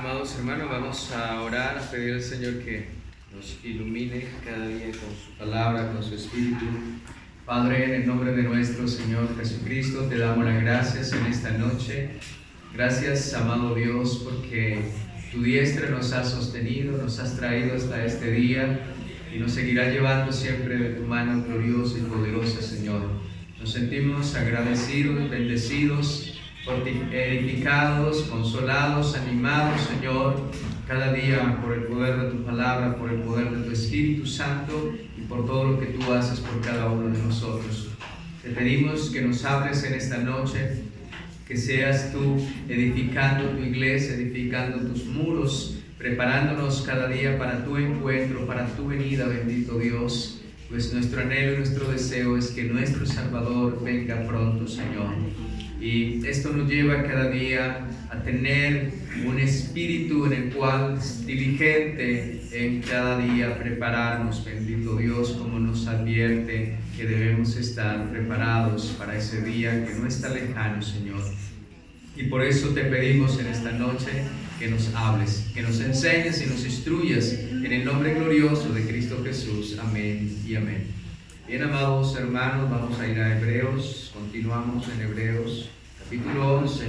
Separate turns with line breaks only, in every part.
Amados hermanos, vamos a orar, a pedir al Señor que nos ilumine cada día con su palabra, con su espíritu. Padre, en el nombre de nuestro Señor Jesucristo, te damos las gracias en esta noche. Gracias, amado Dios, porque tu diestra nos ha sostenido, nos has traído hasta este día y nos seguirá llevando siempre de tu mano gloriosa y poderosa, Señor. Nos sentimos agradecidos, bendecidos, edificados, consolados, animados, Señor, cada día por el poder de tu palabra, por el poder de tu Espíritu Santo y por todo lo que tú haces por cada uno de nosotros. Te pedimos que nos hables en esta noche, que seas tú edificando tu iglesia, edificando tus muros, preparándonos cada día para tu encuentro, para tu venida, bendito Dios. Pues nuestro anhelo y nuestro deseo es que nuestro Salvador venga pronto, Señor. Y esto nos lleva cada día a tener un espíritu en el cual diligente en cada día prepararnos, bendito Dios, como nos advierte que debemos estar preparados para ese día que no está lejano, Señor. Y por eso te pedimos en esta noche que nos hables, que nos enseñes y nos instruyas en el nombre glorioso de Cristo Jesús. Amén y amén. Bien, amados hermanos, vamos a ir a Hebreos. Continuamos en Hebreos, capítulo 11.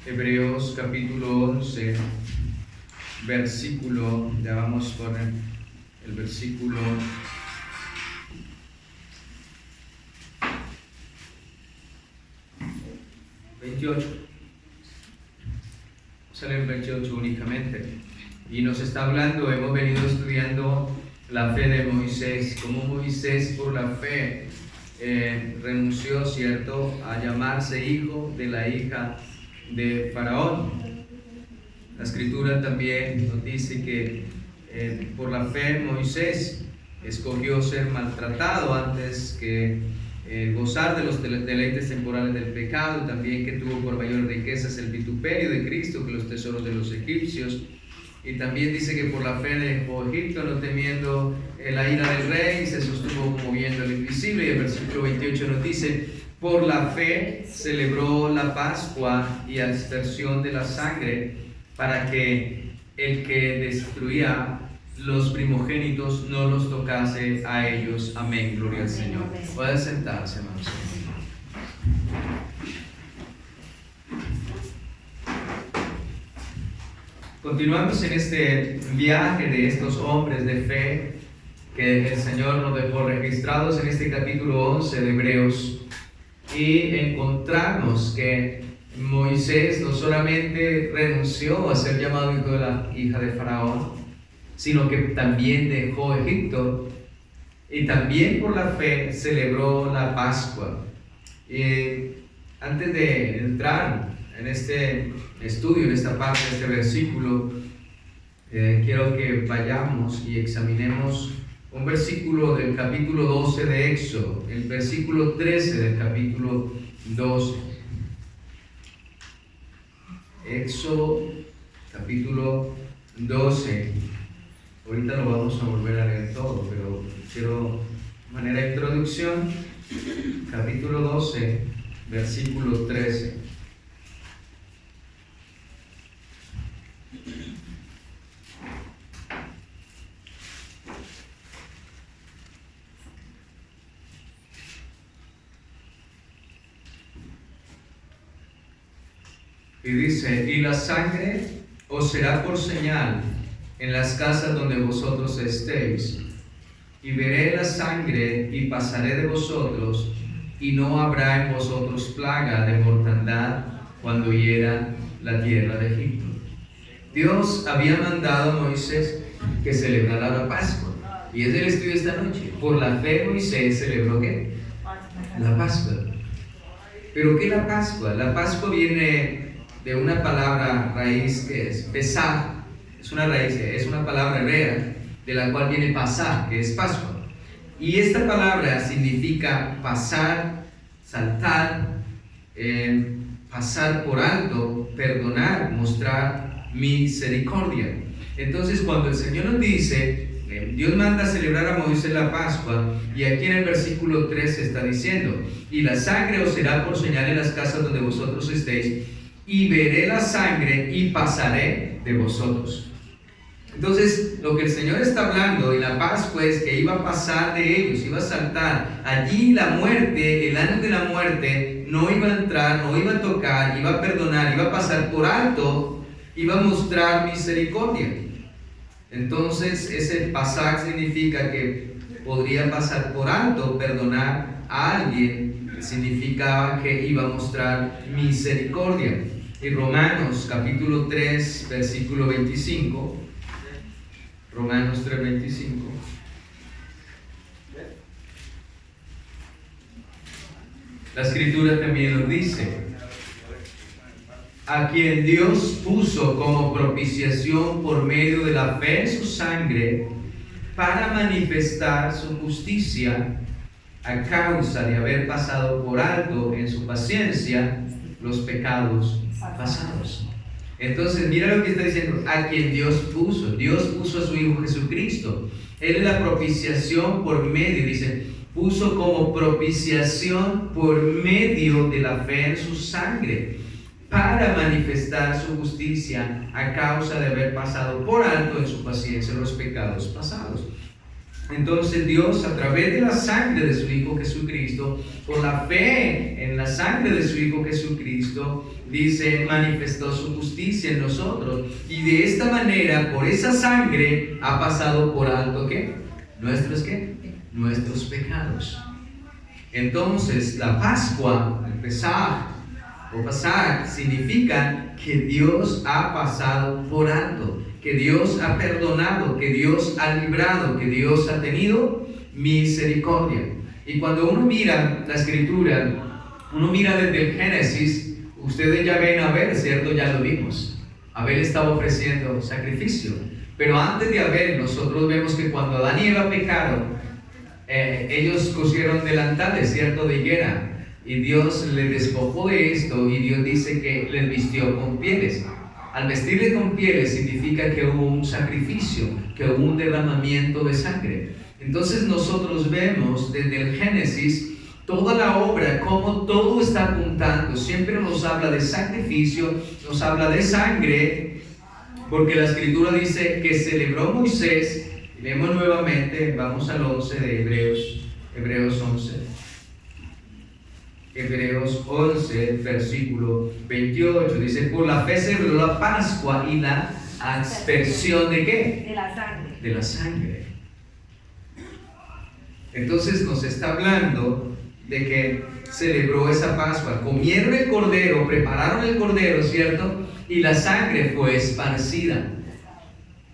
Hebreos, capítulo 11, versículo, ya vamos por el versículo 28. Sale el 28 únicamente. Y nos está hablando, hemos venido estudiando la fe de Moisés, cómo Moisés por la fe renunció, ¿cierto?, a llamarse hijo de la hija de Faraón. La Escritura también nos dice que por la fe Moisés escogió ser maltratado antes que gozar de los deleites temporales del pecado, y también que tuvo por mayor riquezas el vituperio de Cristo que los tesoros de los egipcios. Y también dice que por la fe dejó Egipto, no temiendo la ira del rey, y se sostuvo como viendo lo invisible. Y el versículo 28 nos dice: por la fe celebró la Pascua y aspersión de la sangre, para que el que destruía los primogénitos no los tocase a ellos. Amén, gloria al Señor. Pueden sentarse, hermanos. Continuamos en este viaje de estos hombres de fe que el Señor nos dejó registrados en este capítulo 11 de Hebreos, y encontramos que Moisés no solamente renunció a ser llamado hijo de la hija de Faraón, sino que también dejó Egipto, y también por la fe celebró la Pascua. Antes de entrar en este estudio, en esta parte de este versículo, quiero que vayamos y examinemos un versículo del capítulo 12 de Éxodo, el versículo 13 del capítulo 12. Éxodo, capítulo 12. Ahorita lo vamos a volver a leer todo, pero quiero, de manera de introducción, capítulo 12, versículo 13. Y dice: y la sangre os será por señal en las casas donde vosotros estéis, y veré la sangre y pasaré de vosotros, y no habrá en vosotros plaga de mortandad cuando hiera la tierra de Egipto. Dios había mandado a Moisés que celebrara la Pascua, y es el estudio de esta noche. Por la fe Moisés celebró ¿qué? La Pascua. ¿Pero qué es la Pascua? La Pascua viene de una palabra raíz que es pesar. Es una raíz, es una palabra hebrea de la cual viene pasar, que es Pascua. Y esta palabra significa pasar, saltar, pasar por alto, perdonar, mostrar misericordia. Entonces, cuando el Señor nos dice Dios manda a celebrar a Moisés la Pascua, y aquí en el versículo 3 está diciendo: y la sangre os será por señal en las casas donde vosotros estéis, y veré la sangre y pasaré de vosotros. Entonces, lo que el Señor está hablando en la Pascua es que iba a pasar de ellos, iba a saltar. Allí la muerte, el ángel de la muerte, no iba a entrar, no iba a tocar, iba a perdonar, iba a pasar por alto, iba a mostrar misericordia. Entonces, ese pasar significa que podría pasar por alto, perdonar a alguien, significaba que iba a mostrar misericordia. En Romanos capítulo 3, versículo 25, Romanos 3:25. La escritura también nos dice: a quien Dios puso como propiciación por medio de la fe en su sangre, para manifestar su justicia, a causa de haber pasado por alto en su paciencia los pecados pasados. Entonces, mira lo que está diciendo: a quien Dios puso a su Hijo Jesucristo. Él es la propiciación por medio, dice, puso como propiciación por medio de la fe en su sangre, para manifestar su justicia a causa de haber pasado por alto en su paciencia los pecados pasados. Entonces Dios, a través de la sangre de su Hijo Jesucristo, por la fe en la sangre de su Hijo Jesucristo, dice, manifestó su justicia en nosotros, y de esta manera, por esa sangre, ha pasado por alto ¿qué? Nuestros pecados. Entonces la Pascua, el Pesaj o Pasaj, significa que Dios ha pasado por alto, que Dios ha perdonado, que Dios ha librado, que Dios ha tenido misericordia. Y cuando uno mira la escritura, uno mira desde el Génesis, ustedes ya ven a Abel, ¿cierto? Ya lo vimos. Abel estaba ofreciendo sacrificio. Pero antes de Abel, nosotros vemos que cuando Adán y Eva pecaron, ellos cosieron delantales, ¿cierto? De higuera. Y Dios les despojó de esto, y Dios dice que les vistió con pieles. Al vestirle con pieles significa que hubo un sacrificio, que hubo un derramamiento de sangre. Entonces nosotros vemos desde el Génesis toda la obra, cómo todo está apuntando. Siempre nos habla de sacrificio, nos habla de sangre, porque la escritura dice que celebró Moisés. Y vemos nuevamente, vamos al 11 de Hebreos 11. Hebreos 11, versículo 28, dice: por la fe celebró la Pascua y la aspersión ¿de qué?
De la sangre.
De la sangre. Entonces nos está hablando de que celebró esa Pascua. Comieron el cordero, prepararon el cordero, ¿cierto? Y la sangre fue esparcida.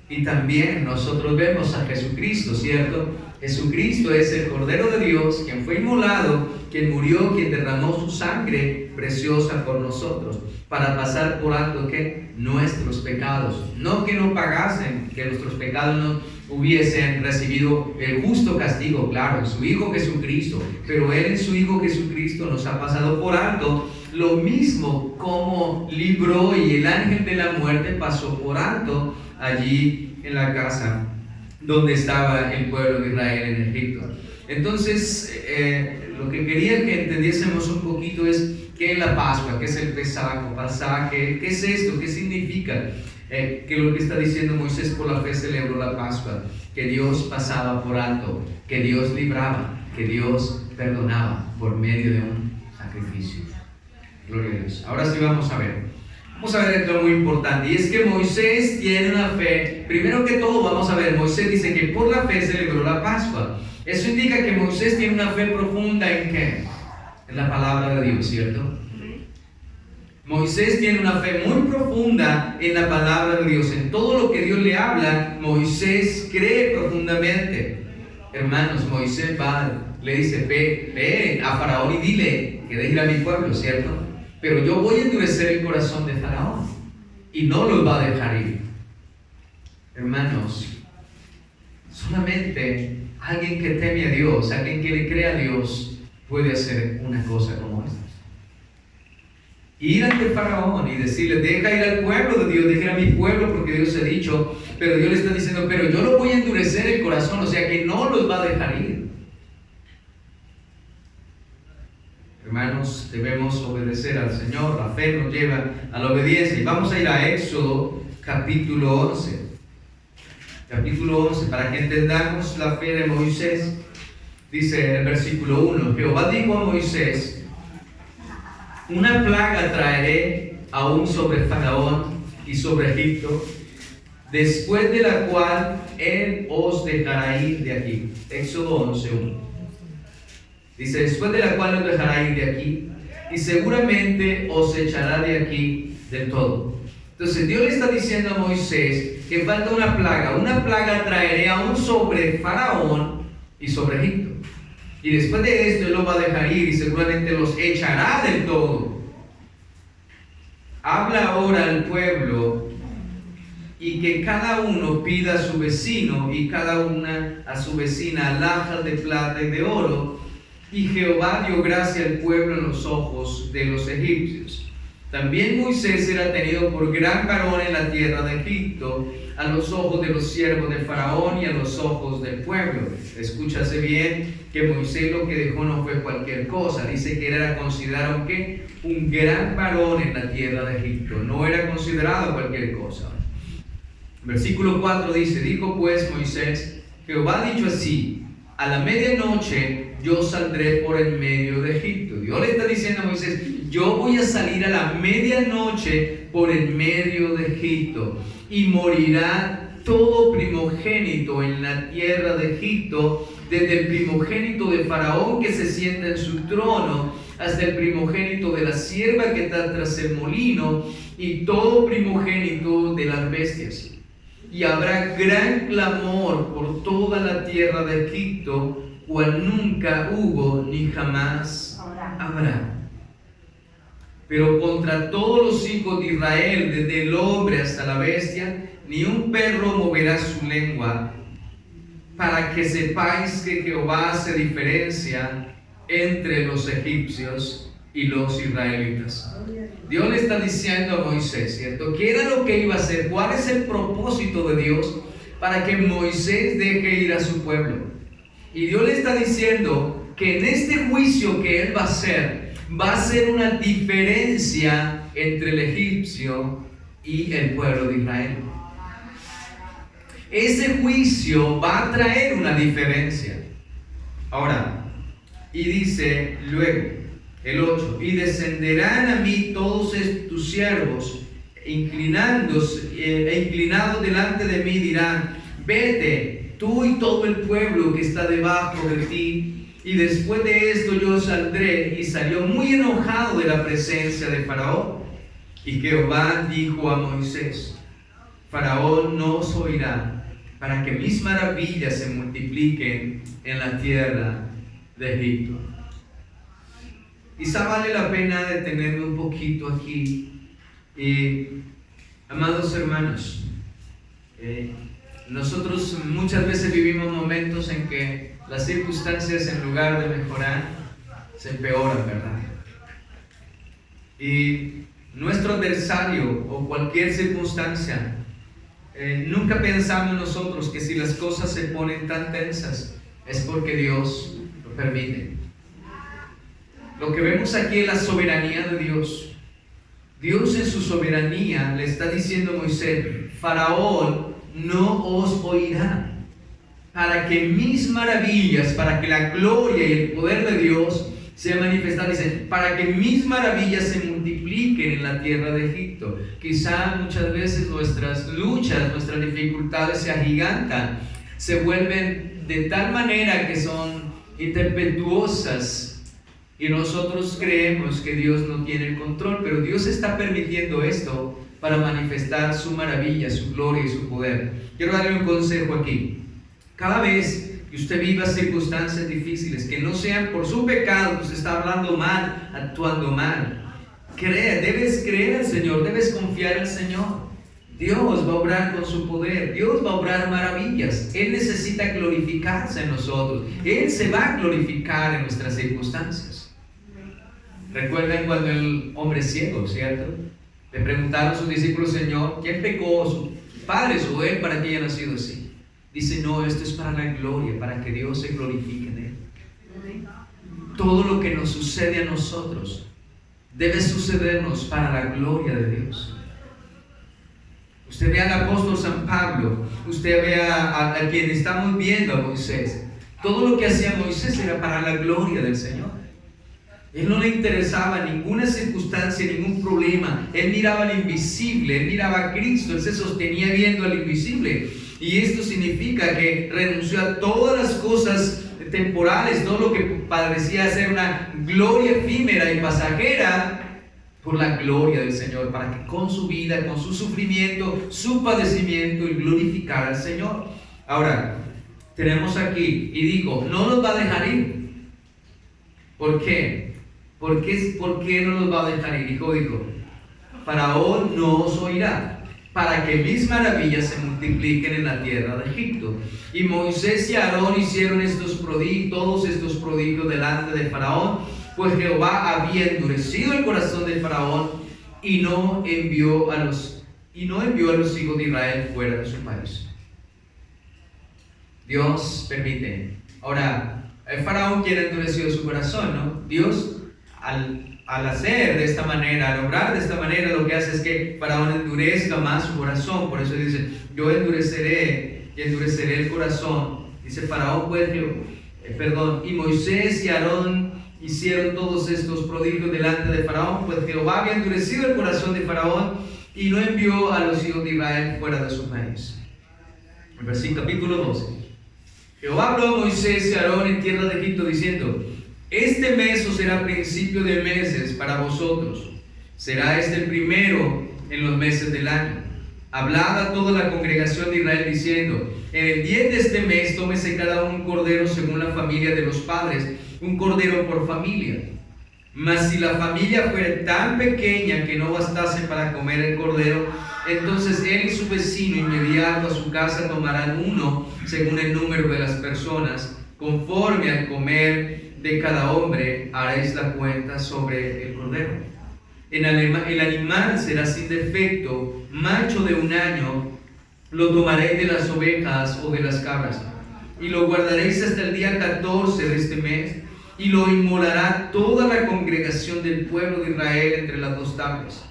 Y también nosotros vemos a Jesucristo, ¿cierto? Jesucristo es el Cordero de Dios, quien fue inmolado, quien murió, quien derramó su sangre preciosa por nosotros, para pasar por alto ¿qué? Nuestros pecados. No que no pagasen, que nuestros pecados no hubiesen recibido el justo castigo, claro, en su Hijo Jesucristo, pero Él en su Hijo Jesucristo nos ha pasado por alto, lo mismo como libró, y el ángel de la muerte pasó por alto allí en la casa donde estaba el pueblo de Israel en Egipto. Entonces, lo que quería que entendiésemos un poquito es qué es la Pascua, qué es el Pesaj, qué es esto, qué significa. Que lo que está diciendo Moisés: por la fe celebró la Pascua, que Dios pasaba por alto, que Dios libraba, que Dios perdonaba por medio de un sacrificio. Gloria a Dios. Ahora sí vamos a ver. Vamos a ver esto muy importante, y es que Moisés tiene una fe. Primero que todo vamos a ver, Moisés dice que por la fe celebró la Pascua. Eso indica que Moisés tiene una fe profunda ¿en qué? En la palabra de Dios, ¿cierto? Moisés tiene una fe muy profunda en la palabra de Dios. En todo lo que Dios le habla, Moisés cree profundamente. Hermanos, Moisés le dice: ve a Faraón y dile que deje ir a mi pueblo, ¿cierto? Pero yo voy a endurecer el corazón de Faraón y no los va a dejar ir. Hermanos, solamente alguien que teme a Dios, alguien que le cree a Dios, puede hacer una cosa como esta. ir ante Faraón y decirle, deja ir al pueblo de Dios, deja ir a mi pueblo porque Dios ha dicho, pero Dios le está diciendo, pero yo lo voy a endurecer el corazón, o sea que no los va a dejar ir. Hermanos, debemos obedecer al Señor, la fe nos lleva a la obediencia. Y vamos a ir a Éxodo capítulo 11. Capítulo 11, para que entendamos la fe de Moisés. Dice en el versículo 1, Jehová dijo a Moisés, una plaga traeré aún sobre Faraón y sobre Egipto, después de la cual él os dejará ir de aquí. Éxodo 11, 1. Dice, después de la cual os dejará ir de aquí, y seguramente os echará de aquí del todo. Entonces Dios le está diciendo a Moisés que falta una plaga traeré aún sobre Faraón y sobre Egipto. Y después de esto él los va a dejar ir y seguramente los echará del todo. Habla ahora al pueblo y que cada uno pida a su vecino y cada una a su vecina alhajas de plata y de oro. Y Jehová dio gracia al pueblo en los ojos de los egipcios. También Moisés era tenido por gran varón en la tierra de Egipto, a los ojos de los siervos de Faraón y a los ojos del pueblo. Escúchase bien que Moisés lo que dejó no fue cualquier cosa. Dice que era considerado ¿qué? Un gran varón en la tierra de Egipto. No era considerado cualquier cosa. Versículo 4 dice, dijo pues Moisés, Jehová ha dicho así, a la medianoche yo saldré por el medio de Egipto. Dios le está diciendo a Moisés, yo voy a salir a la medianoche por el medio de Egipto y morirá todo primogénito en la tierra de Egipto, desde el primogénito de Faraón que se sienta en su trono, hasta el primogénito de la sierva que está tras el molino, y todo primogénito de las bestias. Y habrá gran clamor por toda la tierra de Egipto, cual nunca hubo ni jamás habrá. Pero contra todos los hijos de Israel, desde el hombre hasta la bestia, ni un perro moverá su lengua, para que sepáis que Jehová hace diferencia entre los egipcios y los israelitas. Dios le está diciendo a Moisés, ¿cierto? ¿Qué era lo que iba a hacer? ¿Cuál es el propósito de Dios para que Moisés deje ir a su pueblo? Y Dios le está diciendo que en este juicio que él va a hacer una diferencia entre el egipcio y el pueblo de Israel. Ese juicio va a traer una diferencia. Ahora, y dice luego, el 8, y descenderán a mí todos tus siervos, inclinados delante de mí, dirán, vete, tú y todo el pueblo que está debajo de ti, y después de esto yo saldré. Y salió muy enojado de la presencia de Faraón. Y Jehová dijo a Moisés, Faraón no os oirá, para que mis maravillas se multipliquen en la tierra de Egipto. Quizá vale la pena detenerme un poquito aquí. Amados hermanos, nosotros muchas veces vivimos momentos en que las circunstancias, en lugar de mejorar, se empeoran, ¿verdad? Y nuestro adversario o cualquier circunstancia, nunca pensamos nosotros que si las cosas se ponen tan tensas es porque Dios lo permite. Lo que vemos aquí es la soberanía de Dios. Dios en su soberanía le está diciendo a Moisés, Faraón no os oirá, para que mis maravillas, para que la gloria y el poder de Dios sea manifestado. Dice, para que mis maravillas se multipliquen en la tierra de Egipto. Quizá muchas veces nuestras luchas, nuestras dificultades se agigantan, se vuelven de tal manera que son impetuosas, y nosotros creemos que Dios no tiene el control, pero Dios está permitiendo esto para manifestar su maravilla, su gloria y su poder. Quiero darle un consejo aquí. Cada vez que usted viva circunstancias difíciles, que no sean por su pecado, que usted está hablando mal, actuando mal, debes creer al Señor, debes confiar al Señor. Dios va a obrar con su poder, Dios va a obrar maravillas. Él necesita glorificarse en nosotros, Él se va a glorificar en nuestras circunstancias. Recuerden cuando el hombre ciego, ¿cierto? Le preguntaron a sus discípulos, Señor, ¿quién pecó? ¿Sus padres o él para que haya nacido así? Dice, no, esto es para la gloria, para que Dios se glorifique en él. Todo lo que nos sucede a nosotros debe sucedernos para la gloria de Dios. Usted ve al apóstol San Pablo, usted ve a quien estamos viendo, a Moisés. Todo lo que hacía Moisés era para la gloria del Señor. Él no le interesaba ninguna circunstancia, ningún problema. Él miraba al invisible, él miraba a Cristo, él se sostenía viendo al invisible. Y esto significa que renunció a todas las cosas temporales, todo lo que parecía ser una gloria efímera y pasajera, por la gloria del Señor, para que con su vida, con su sufrimiento, su padecimiento, y glorificar al Señor. Ahora, tenemos aquí, y digo, no nos va a dejar ir. ¿Por qué? ¿Por qué no nos va a dejar ir? Dijo, Faraón no os oirá, para que mis maravillas se multipliquen en la tierra de Egipto. Y Moisés y Aarón hicieron todos estos prodigios delante de Faraón, pues Jehová había endurecido el corazón de Faraón y no envió a los hijos de Israel fuera de su país. Dios permite. Ahora, el Faraón quiere endurecer su corazón, ¿no? Dios, al hacer de esta manera, al obrar de esta manera, lo que hace es que Faraón endurezca más su corazón. Por eso dice, yo endureceré el corazón. Dice Faraón, pues, y Moisés y Aarón hicieron todos estos prodigios delante de Faraón, pues Jehová había endurecido el corazón de Faraón y no envió a los hijos de Israel fuera de su país. El versículo capítulo 12. Jehová habló a Moisés y a Aarón en tierra de Egipto diciendo, este mes os será principio de meses para vosotros, será este el primero en los meses del año. Hablad a toda la congregación de Israel diciendo, en el 10 de este mes tómese cada uno un cordero según la familia de los padres, un cordero por familia. Mas si la familia fuera tan pequeña que no bastase para comer el cordero, entonces él y su vecino inmediato a su casa tomarán uno según el número de las personas, conforme al comer de cada hombre haréis la cuenta sobre el cordero. El animal será sin defecto, macho de 1 año, lo tomaréis de las ovejas o de las cabras, y lo guardaréis hasta el día 14 de este mes, y lo inmolará toda la congregación del pueblo de Israel entre las 2 tablas.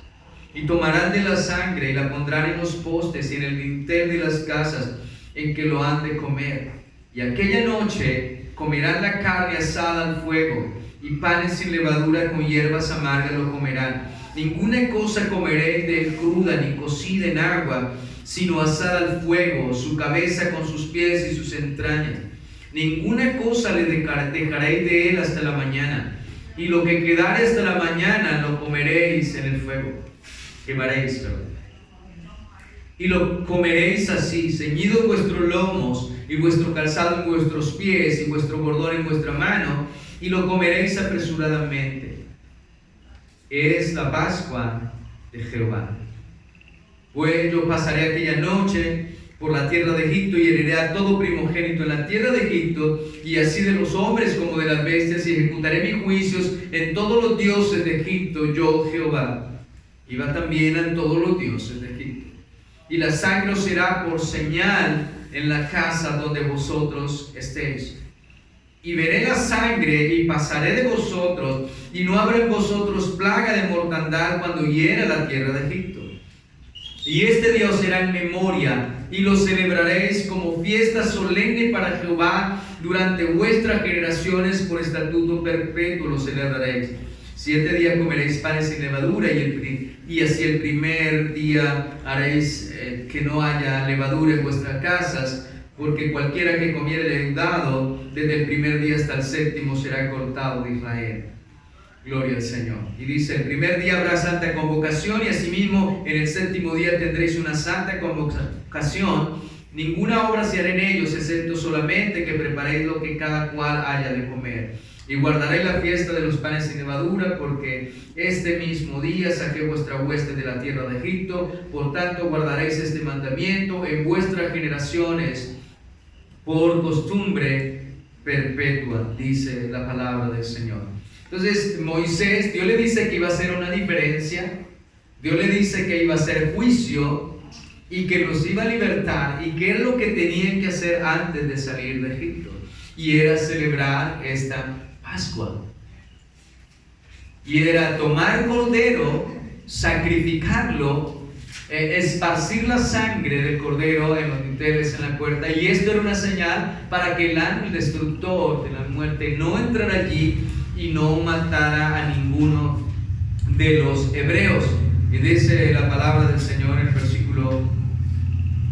Y tomarán de la sangre y la pondrán en los postes y en el dintel de las casas en que lo han de comer. Y aquella noche comerán la carne asada al fuego, y panes sin levadura con hierbas amargas lo comerán. Ninguna cosa comeréis de cruda ni cocida en agua, sino asada al fuego, su cabeza con sus pies y sus entrañas. Ninguna cosa le dejaréis de él hasta la mañana, y lo que quedare hasta la mañana lo comeréis en el fuego. Quemaréis, perdón. Y lo comeréis así, ceñidos vuestros lomos, y vuestro calzado en vuestros pies, y vuestro bordón en vuestra mano, y lo comeréis apresuradamente. Es la Pascua de Jehová. Pues yo pasaré aquella noche por la tierra de Egipto y heriré a todo primogénito en la tierra de Egipto, y así de los hombres como de las bestias, y ejecutaré mis juicios en todos los dioses de Egipto, yo Jehová. Y va también a todos los dioses de Egipto. Y la sangre os será por señal en la casa donde vosotros estéis. Y veré la sangre y pasaré de vosotros, y no habrá en vosotros plaga de mortandad cuando hiera la tierra de Egipto. Y este día os será en memoria, y lo celebraréis como fiesta solemne para Jehová durante vuestras generaciones, por estatuto perpetuo lo celebraréis. 7 días comeréis panes sin levadura, y así el primer día haréis que no haya levadura en vuestras casas, porque cualquiera que comiere leudado desde el primer día hasta el 7º será cortado de Israel. Gloria al Señor. Y dice, el primer día habrá santa convocación, y asimismo en el 7º día tendréis una santa convocación. Ninguna obra se hará en ellos, excepto solamente que preparéis lo que cada cual haya de comer. Y guardaréis la fiesta de los panes sin levadura, porque este mismo día saqué vuestra hueste de la tierra de Egipto. Por tanto guardaréis este mandamiento en vuestras generaciones por costumbre perpetua, dice la palabra del Señor. Entonces Moisés, Dios le dice que iba a hacer una diferencia, Dios le dice que iba a hacer juicio y que los iba a libertar, y qué es lo que tenían que hacer antes de salir de Egipto, y era celebrar esta Pascua, y era tomar cordero, sacrificarlo, esparcir la sangre del cordero en los dinteles en la puerta, y esto era una señal para que el ángel destructor de la muerte no entrara allí y no matara a ninguno de los hebreos. Y dice la palabra del Señor en el versículo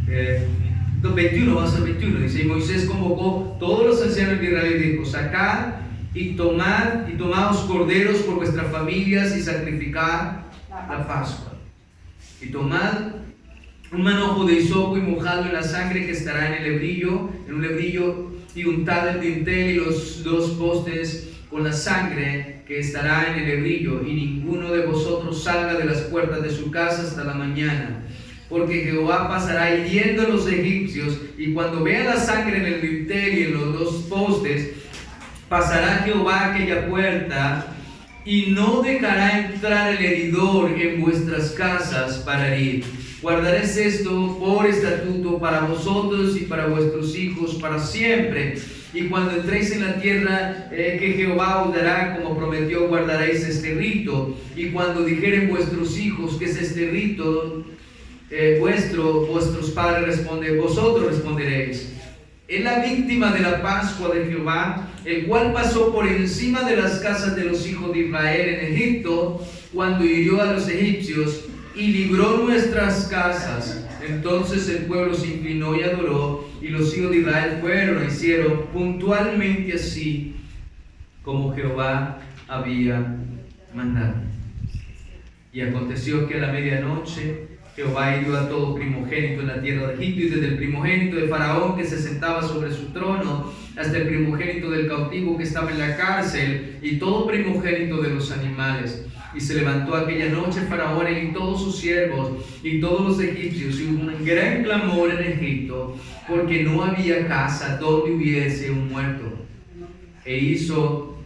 21, vamos al 21, dice: y Moisés convocó todos los ancianos de Israel y dijo: sacad y tomaos corderos por vuestras familias y sacrificad la Pascua. Y tomad un manojo de hisopo y mojadlo en la sangre que estará en un lebrillo, y untad el dintel y los dos postes con la sangre que estará en el lebrillo, y ninguno de vosotros salga de las puertas de su casa hasta la mañana, porque Jehová pasará hiriendo a los egipcios, y cuando vea la sangre en el dintel y en los dos postes, pasará Jehová aquella puerta, y no dejará entrar el heridor en vuestras casas para herir. Guardaréis esto por estatuto para vosotros y para vuestros hijos para siempre. Y cuando entréis en la tierra que Jehová os dará, como prometió, guardaréis este rito. Y cuando dijeren vuestros hijos que es este rito vuestros padres responden, vosotros responderéis: es la víctima de la Pascua de Jehová, el cual pasó por encima de las casas de los hijos de Israel en Egipto, cuando hirió a los egipcios y libró nuestras casas. Entonces el pueblo se inclinó y adoró, y los hijos de Israel fueron e hicieron puntualmente así como Jehová había mandado. Y aconteció que a la medianoche Jehová hirió a todo primogénito en la tierra de Egipto, y desde el primogénito de Faraón que se sentaba sobre su trono, hasta el primogénito del cautivo que estaba en la cárcel, y todo primogénito de los animales. Y se levantó aquella noche Faraón y todos sus siervos y todos los egipcios, y hubo un gran clamor en Egipto, porque no había casa donde hubiese un muerto. E hizo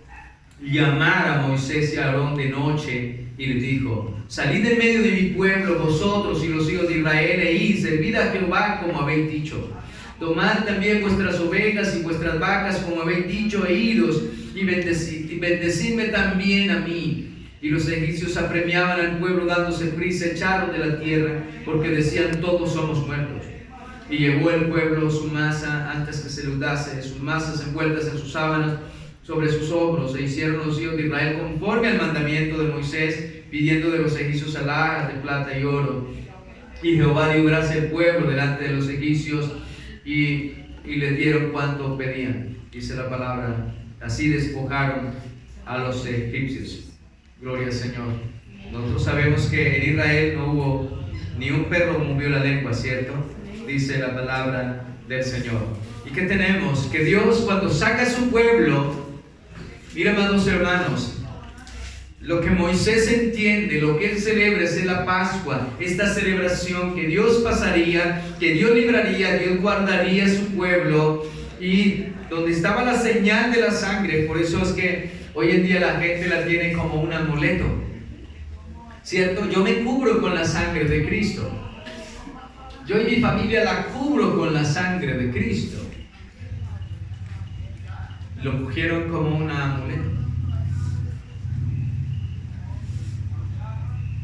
llamar a Moisés y a Aarón de noche, y les dijo: salid en medio de mi pueblo, vosotros y los hijos de Israel, e id, servid a Jehová como habéis dicho. Tomad también vuestras ovejas y vuestras vacas como habéis dicho, e idos, y bendecidme también a mí. Y los egipcios apremiaban al pueblo dándose prisa, echaron de la tierra, porque decían: todos somos muertos. Y llevó el pueblo su masa antes que se leudase, sus masas envueltas en sus sábanas sobre sus hombros, e hicieron los hijos de Israel conforme al mandamiento de Moisés, pidiendo de los egipcios alhajas de plata y oro. Y Jehová dio gracia al pueblo delante de los egipcios, y les dieron cuanto pedían. Dice la palabra: así despojaron a los egipcios. Gloria al Señor. Nosotros sabemos que en Israel no hubo ni un perro movió la lengua, ¿cierto? Dice la palabra del Señor. ¿Y qué tenemos? Que Dios, cuando saca a su pueblo, mira, amados hermanos, lo que Moisés entiende, lo que él celebra es la Pascua, esta celebración que Dios pasaría, que Dios libraría, Dios guardaría a su pueblo, y donde estaba la señal de la sangre. Por eso es que hoy en día la gente la tiene como un amuleto, ¿cierto? Yo me cubro con la sangre de Cristo. Yo y mi familia la cubro con la sangre de Cristo. Lo cogieron como un amuleto.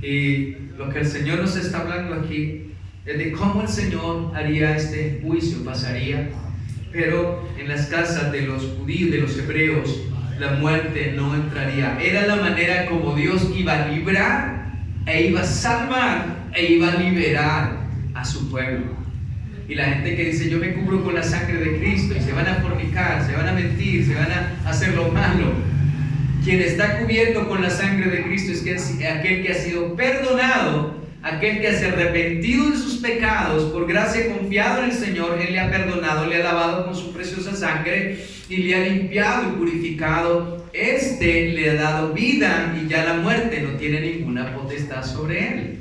Y lo que el Señor nos está hablando aquí es de cómo el Señor haría este juicio, pasaría, pero en las casas de los judíos, de los hebreos, la muerte no entraría. Era la manera como Dios iba a librar, e iba a salvar, e iba a liberar a su pueblo. Y la gente que dice: yo me cubro con la sangre de Cristo, y se van a fornicar, se van a mentir, se van a hacer lo malo. Quien está cubierto con la sangre de Cristo es aquel que ha sido perdonado, aquel que se ha arrepentido de sus pecados, por gracia confiado en el Señor. Él le ha perdonado, le ha lavado con su preciosa sangre, y le ha limpiado y purificado. Le ha dado vida, y ya la muerte no tiene ninguna potestad sobre él.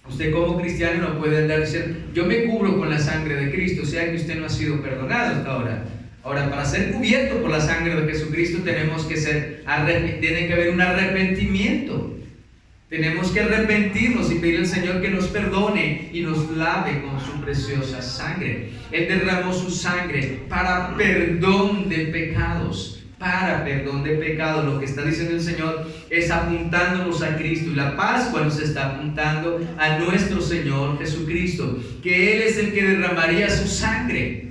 Usted como cristiano no puede andar diciendo: yo me cubro con la sangre de Cristo, o sea que usted no ha sido perdonado hasta ahora. Ahora, para ser cubierto por la sangre de Jesucristo tiene que haber un arrepentimiento. Tenemos que arrepentirnos y pedir al Señor que nos perdone y nos lave con su preciosa sangre. Él derramó su sangre para perdón de pecados. Para perdón de pecados. Lo que está diciendo el Señor es apuntándonos a Cristo. Y la Pascua nos está apuntando a nuestro Señor Jesucristo, que Él es el que derramaría su sangre.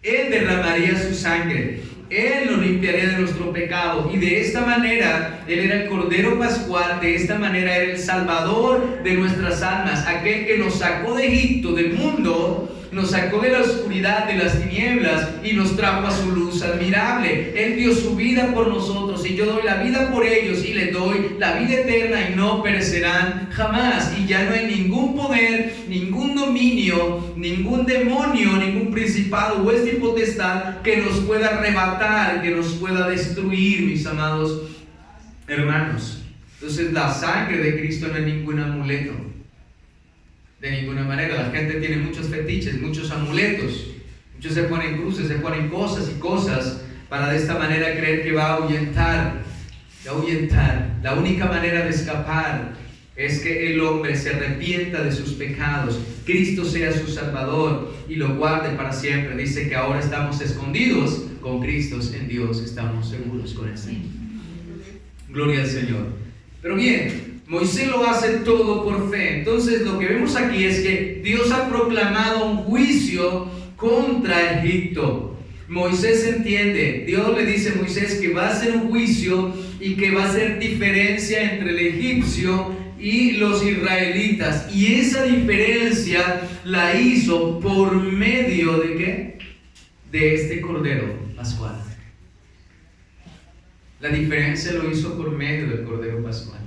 Él derramaría su sangre. Él nos limpiaría de nuestro pecado. Y de esta manera, Él era el Cordero Pascual. De esta manera era el Salvador de nuestras almas. Aquel que nos sacó de Egipto, del mundo, nos sacó de la oscuridad, de las tinieblas, y nos trajo a su luz admirable. Él dio su vida por nosotros, y yo doy la vida por ellos, y les doy la vida eterna, y no perecerán jamás. Y ya no hay ningún poder, ningún dominio, ningún demonio, ningún principado, hueste y potestad que nos pueda arrebatar, que nos pueda destruir, mis amados hermanos. Entonces, la sangre de Cristo no es ningún amuleto. De ninguna manera. La gente tiene muchos fetiches, muchos amuletos. Muchos se ponen cruces, se ponen cosas y cosas para de esta manera creer que va a ahuyentar. La única manera de escapar es que el hombre se arrepienta de sus pecados, Cristo sea su Salvador y lo guarde para siempre. Dice que ahora estamos escondidos con Cristo en Dios, estamos seguros con Él. Gloria al Señor. Pero bien, Moisés lo hace todo por fe. Entonces lo que vemos aquí es que Dios ha proclamado un juicio contra Egipto. Moisés entiende, Dios le dice a Moisés que va a hacer un juicio y que va a hacer diferencia entre el egipcio y los israelitas. Y esa diferencia la hizo por medio de ¿qué? De este Cordero Pascual. La diferencia lo hizo por medio del Cordero Pascual.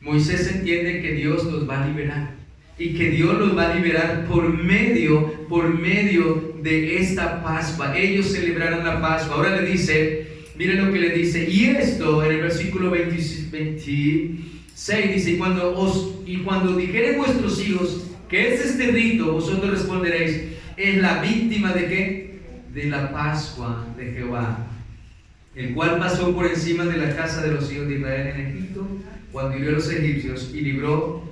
Moisés entiende que Dios los va a liberar y que Dios los va a liberar por medio de esta Pascua. Ellos celebraron la Pascua. Ahora le dice, miren lo que le dice, y esto en el versículo 26 dice, y cuando dijeren vuestros hijos que es este rito, vosotros responderéis, es la víctima de ¿qué? De la Pascua de Jehová, el cual pasó por encima de la casa de los hijos de Israel en Egipto, cuando hirió a los egipcios y libró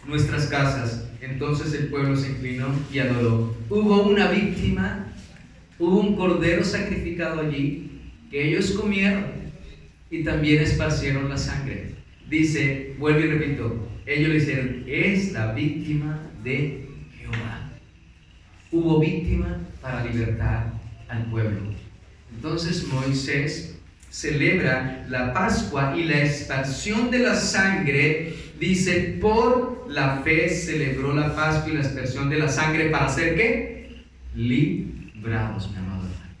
nuestras casas. Entonces el pueblo se inclinó y adoró. Hubo una víctima, hubo un cordero sacrificado allí, que ellos comieron y también esparcieron la sangre. Dice, vuelvo y repito, ellos le dicen, es la víctima de Jehová. Hubo víctima para libertar al pueblo. Entonces Moisés celebra la Pascua y la expansión de la sangre. Dice, por la fe celebró la Pascua y la expansión de la sangre para hacer ¿qué? Librados, mi amado hermano.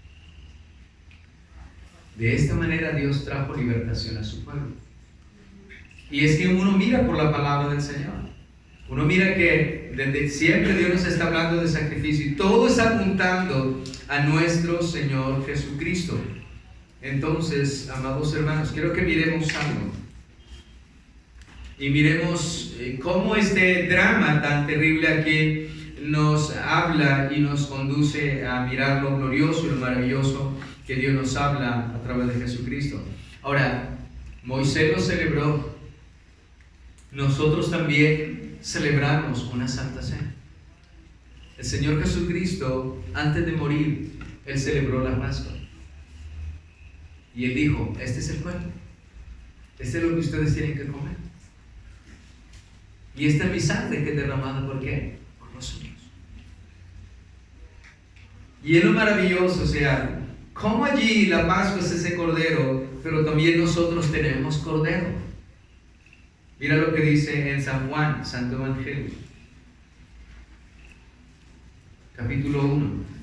De esta manera Dios trajo liberación a su pueblo. Y es que uno mira por la palabra del Señor. Uno mira que desde siempre Dios nos está hablando de sacrificio y todo está apuntando a nuestro Señor Jesucristo. Entonces, amados hermanos, quiero que miremos algo. Y miremos cómo este drama tan terrible aquí nos habla y nos conduce a mirar lo glorioso y lo maravilloso que Dios nos habla a través de Jesucristo. Ahora, Moisés lo celebró. Nosotros también celebramos una Santa Cena. El Señor Jesucristo, antes de morir, Él celebró la Pascua. Y Él dijo, este es el cuerpo. Este es lo que ustedes tienen que comer. Y esta es mi sangre que es derramada, ¿por qué? Por vosotros. Y es lo maravilloso, o sea, como allí la Pascua es ese cordero, pero también nosotros tenemos cordero. Mira lo que dice en San Juan, Santo Evangelio, capítulo 1.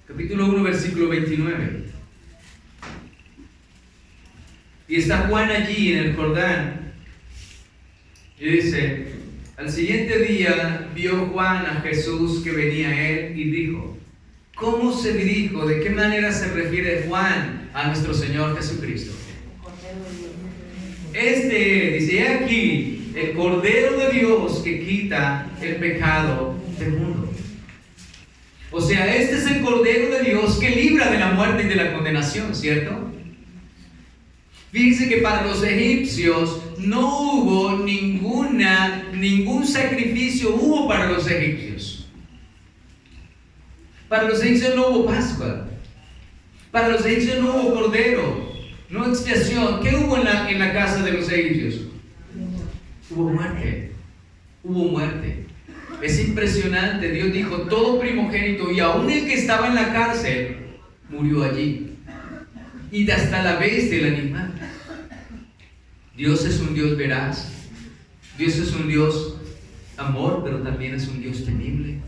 Capítulo 1, versículo 29. Y está Juan allí en el Jordán. Y dice, al siguiente día vio Juan a Jesús que venía a él y dijo, ¿cómo se dijo? ¿De qué manera se refiere Juan a nuestro Señor Jesucristo? dice, he aquí el Cordero de Dios que quita el pecado del mundo. O sea, este es el Cordero de Dios que libra de la muerte y de la condenación, ¿cierto? Fíjense que para los egipcios no hubo ningún sacrificio hubo para los egipcios. Para los egipcios no hubo Pascua. Para los egipcios no hubo cordero, no expiación. ¿Qué hubo en la casa de los egipcios? Hubo muerte. Hubo muerte. Es impresionante. Dios dijo, todo primogénito, y aún el que estaba en la cárcel, murió allí. Y hasta la bestia, el animal. Dios es un Dios veraz. Dios es un Dios amor, pero también es un Dios temible.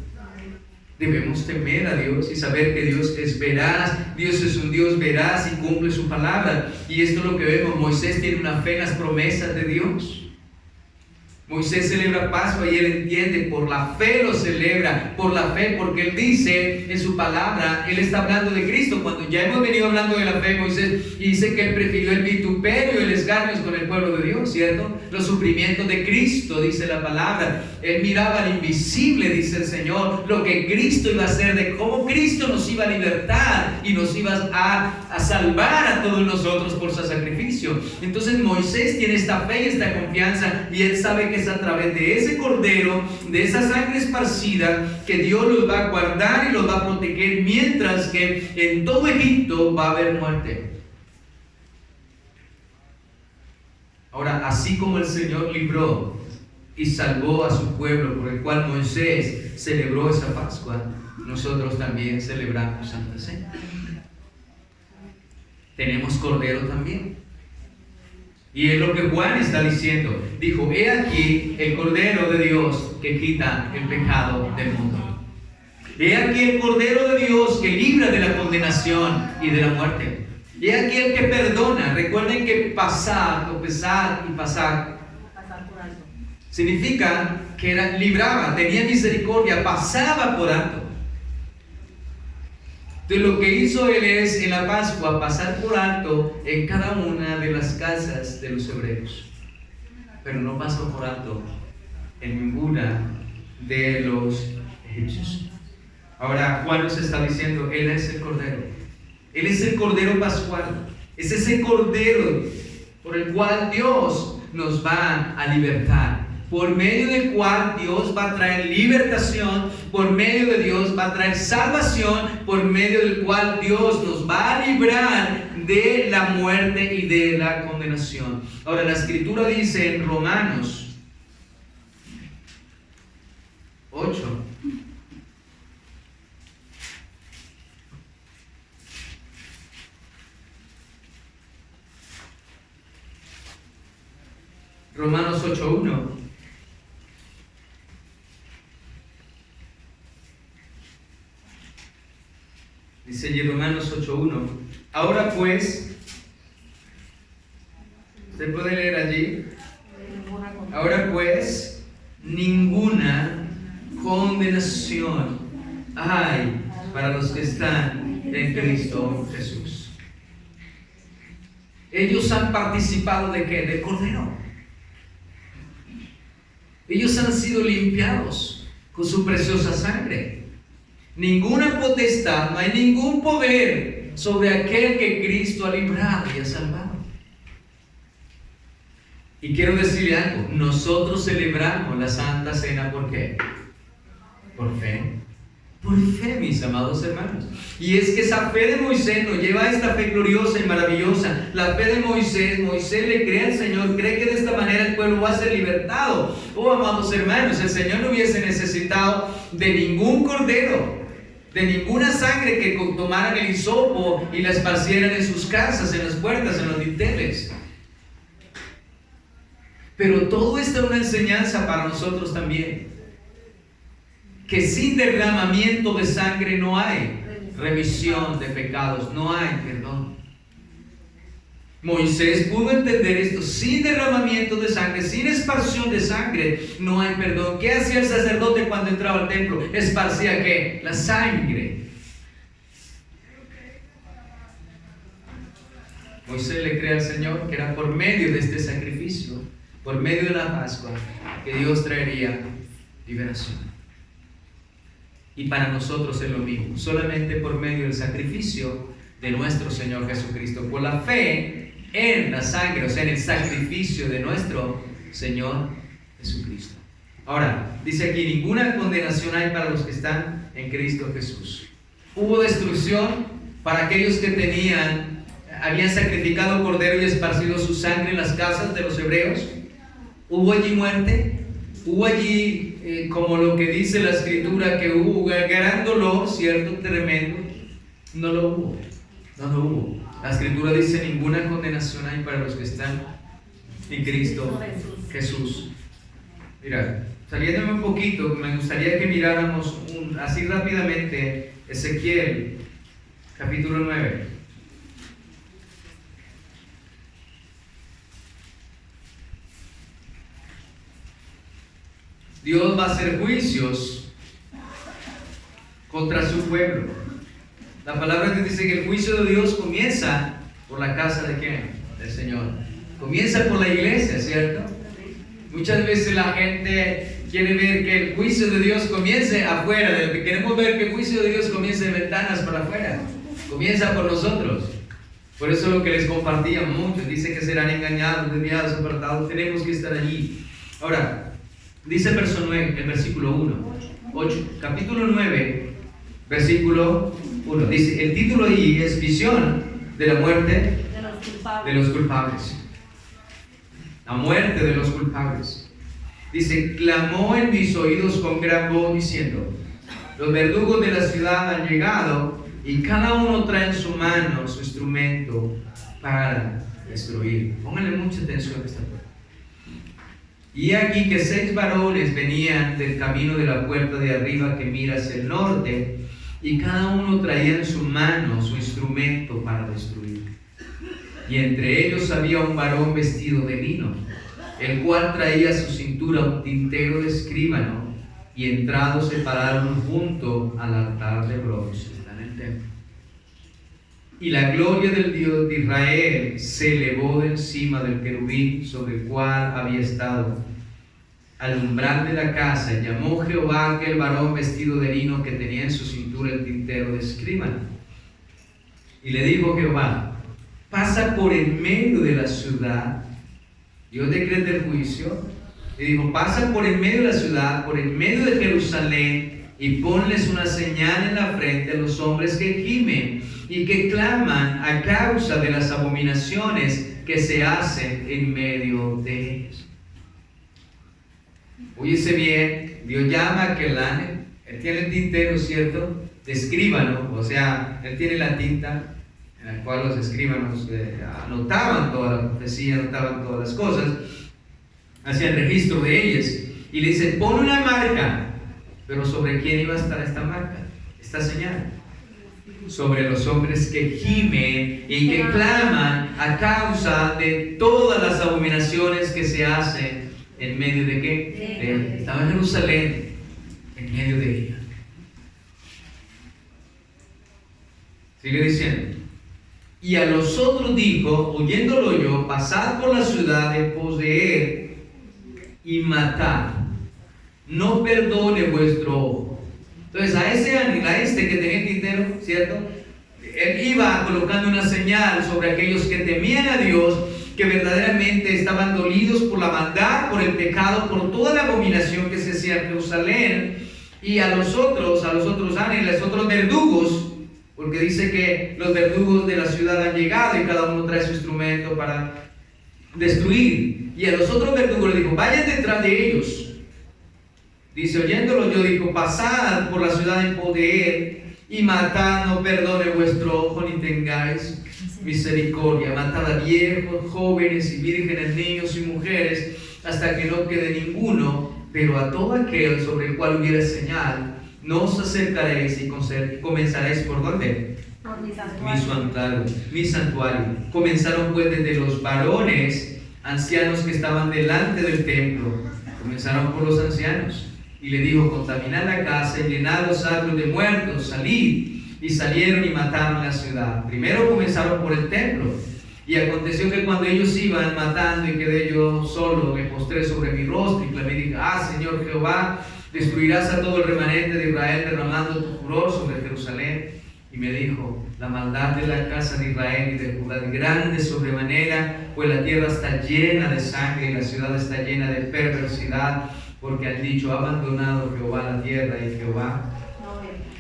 Debemos temer a Dios y saber que Dios es veraz. Dios es un Dios veraz y cumple su palabra. Y esto es lo que vemos. Moisés tiene una fe en las promesas de Dios. Moisés celebra Pascua y él entiende, por la fe lo celebra, por la fe, porque él dice en su palabra, él está hablando de Cristo. Cuando ya hemos venido hablando de la fe, Moisés dice que él prefirió el vituperio y el escarnio con el pueblo de Dios, ¿cierto? Los sufrimientos de Cristo, dice la palabra. Él miraba al invisible, dice el Señor, lo que Cristo iba a hacer, de cómo Cristo nos iba a libertar y nos iba a salvar a todos nosotros por su sacrificio. Entonces Moisés tiene esta fe y esta confianza, y él sabe que es a través de ese cordero, de esa sangre esparcida, que Dios los va a guardar y los va a proteger, mientras que en todo Egipto va a haber muerte. Ahora, así como el Señor libró y salvó a su pueblo, por el cual Moisés celebró esa Pascua, nosotros también celebramos Santa Cena. Tenemos cordero también. Y es lo que Juan está diciendo. Dijo, he aquí el Cordero de Dios que quita el pecado del mundo. He aquí el Cordero de Dios que libra de la condenación y de la muerte. He aquí el que perdona. Recuerden que pasar significa que libraba, tenía misericordia, pasaba por alto. Entonces lo que hizo él es en la Pascua pasar por alto en cada una de las casas de los hebreos, pero no pasó por alto en ninguna de los egipcios. Ahora Juan nos está diciendo, él es el Cordero, él es el Cordero pascual, es ese Cordero por el cual Dios nos va a libertar, por medio del cual Dios va a traer libertación, por medio de Dios va a traer salvación, por medio del cual Dios nos va a librar de la muerte y de la condenación. Ahora la Escritura dice en Romanos 8, Romanos 8:1. Dice allí Romanos 8:1. Ahora pues, ¿se puede leer allí? Ahora pues, ninguna condenación hay para los que están en Cristo Jesús. Ellos han participado ¿de qué? Del Cordero. Ellos han sido limpiados con su preciosa sangre. Ninguna potestad, no hay ningún poder sobre aquel que Cristo ha librado y ha salvado. Y quiero decirle algo, nosotros celebramos la Santa Cena, ¿por qué? Por fe. Por fe, mis amados hermanos. Y es que esa fe de Moisés nos lleva a esta fe gloriosa y maravillosa. La fe de Moisés le cree al Señor, cree que de esta manera el pueblo va a ser libertado. Oh, amados hermanos, el Señor no hubiese necesitado de ningún cordero, de ninguna sangre que tomaran el hisopo y la esparcieran en sus casas, en las puertas, en los dinteles. Pero todo esto es una enseñanza para nosotros también. Que sin derramamiento de sangre no hay remisión de pecados, no hay perdón. Moisés pudo entender esto: sin derramamiento de sangre, sin esparción de sangre, no hay perdón. ¿Qué hacía el sacerdote cuando entraba al templo? Esparcía ¿qué? La sangre. Moisés le cree al Señor que era por medio de este sacrificio, por medio de la Pascua, que Dios traería liberación. Y para nosotros es lo mismo, solamente por medio del sacrificio de nuestro Señor Jesucristo, por la fe en la sangre, o sea, en el sacrificio de nuestro Señor Jesucristo. Ahora, dice aquí, ninguna condenación hay para los que están en Cristo Jesús. Hubo destrucción para aquellos que habían sacrificado cordero y esparcido su sangre en las casas de los hebreos. Hubo allí muerte, hubo allí, como lo que dice la Escritura, que hubo gran dolor, cierto, tremendo. No lo hubo, no lo hubo. La Escritura dice, ninguna condenación hay para los que están en Cristo Jesús. Mira, saliéndome un poquito, me gustaría que miráramos así rápidamente Ezequiel, capítulo 9. Dios va a hacer juicios contra su pueblo. La palabra te dice que el juicio de Dios comienza por la casa de ¿quién? Del Señor. Comienza por la iglesia, ¿cierto? Muchas veces la gente quiere ver que el juicio de Dios comience afuera. Queremos ver que el juicio de Dios comience de ventanas para afuera. Comienza por nosotros. Por eso lo que les compartía mucho, dice que serán engañados, desviados, apartados. Tenemos que estar allí. Ahora, dice el verso 9, el versículo 8, capítulo 9, versículo 1. Dice, el título ahí es visión de la muerte de los culpables. La muerte de los culpables. Dice, clamó en mis oídos con gran voz diciendo, los verdugos de la ciudad han llegado y cada uno trae en su mano su instrumento para destruir. Pónganle mucha atención a esta parte. Y aquí que 6 varones venían del camino de la puerta de arriba que mira hacia el norte, y cada uno traía en su mano su instrumento para destruir. Y entre ellos había un varón vestido de lino, el cual traía a su cintura un tintero de escribano, y entrados se pararon junto al altar de bronce, está en el templo. Y la gloria del Dios de Israel se elevó de encima del querubín sobre el cual había estado. Al umbral de la casa llamó Jehová a aquel varón vestido de lino que tenía en su cintura el tintero de escribano. Y le dijo Jehová, pasa por en medio de la ciudad. Dios decreta el juicio. Le dijo, pasa por en medio de la ciudad, por en medio de Jerusalén, y ponles una señal en la frente a los hombres que gimen y que claman a causa de las abominaciones que se hacen en medio de ellos. Óyese bien, Dios llama a Kelane, él tiene el tintero, ¿cierto?, de escribano, o sea, él tiene la tinta en la cual los escribanos anotaban toda la profecía, anotaban todas las cosas, hacían registro de ellas, y le dice, pon una marca. Pero ¿sobre quién iba a estar esta marca, esta señal? Sobre los hombres que gimen y que claman a causa de todas las abominaciones que se hacen en medio de ¿qué? Estaba en Jerusalén, en medio de ella. Sigue diciendo. Y a los otros dijo, oyéndolo yo, pasad por la ciudad en pos de él y matad. No perdone vuestro ojo. Entonces a este que tenía el tintero, ¿cierto? Él iba colocando una señal sobre aquellos que temían a Dios, que verdaderamente estaban dolidos por la maldad, por el pecado, por toda la abominación que se hacía en Jerusalén. Y a los otros ángeles, otros verdugos, porque dice que los verdugos de la ciudad han llegado y cada uno trae su instrumento para destruir. Y a los otros verdugos le dijo, vayan detrás de ellos. Dice, oyéndolo yo, dijo, pasad por la ciudad en poder y matad, no perdone vuestro ojo ni tengáis misericordia. Matad a viejos, jóvenes y vírgenes, niños y mujeres, hasta que no quede ninguno, pero a todo aquel sobre el cual hubiera señal, no os acercaréis y comenzaréis por ¿dónde?
Por
mi santuario. Comenzaron pues desde los varones ancianos que estaban delante del templo. Comenzaron por los ancianos. Y le dijo, contaminad la casa y llenad los atrios de muertos, salid. Y salieron y mataron la ciudad. Primero comenzaron por el templo. Y aconteció que cuando ellos iban matando y quedé yo solo, me postré sobre mi rostro y clamé y dije: Señor Jehová, destruirás a todo el remanente de Israel derramando tu furor sobre Jerusalén. Y me dijo: la maldad de la casa de Israel y de Judá es grande sobremanera, pues la tierra está llena de sangre y la ciudad está llena de perversidad, porque han dicho: ha abandonado Jehová la tierra y Jehová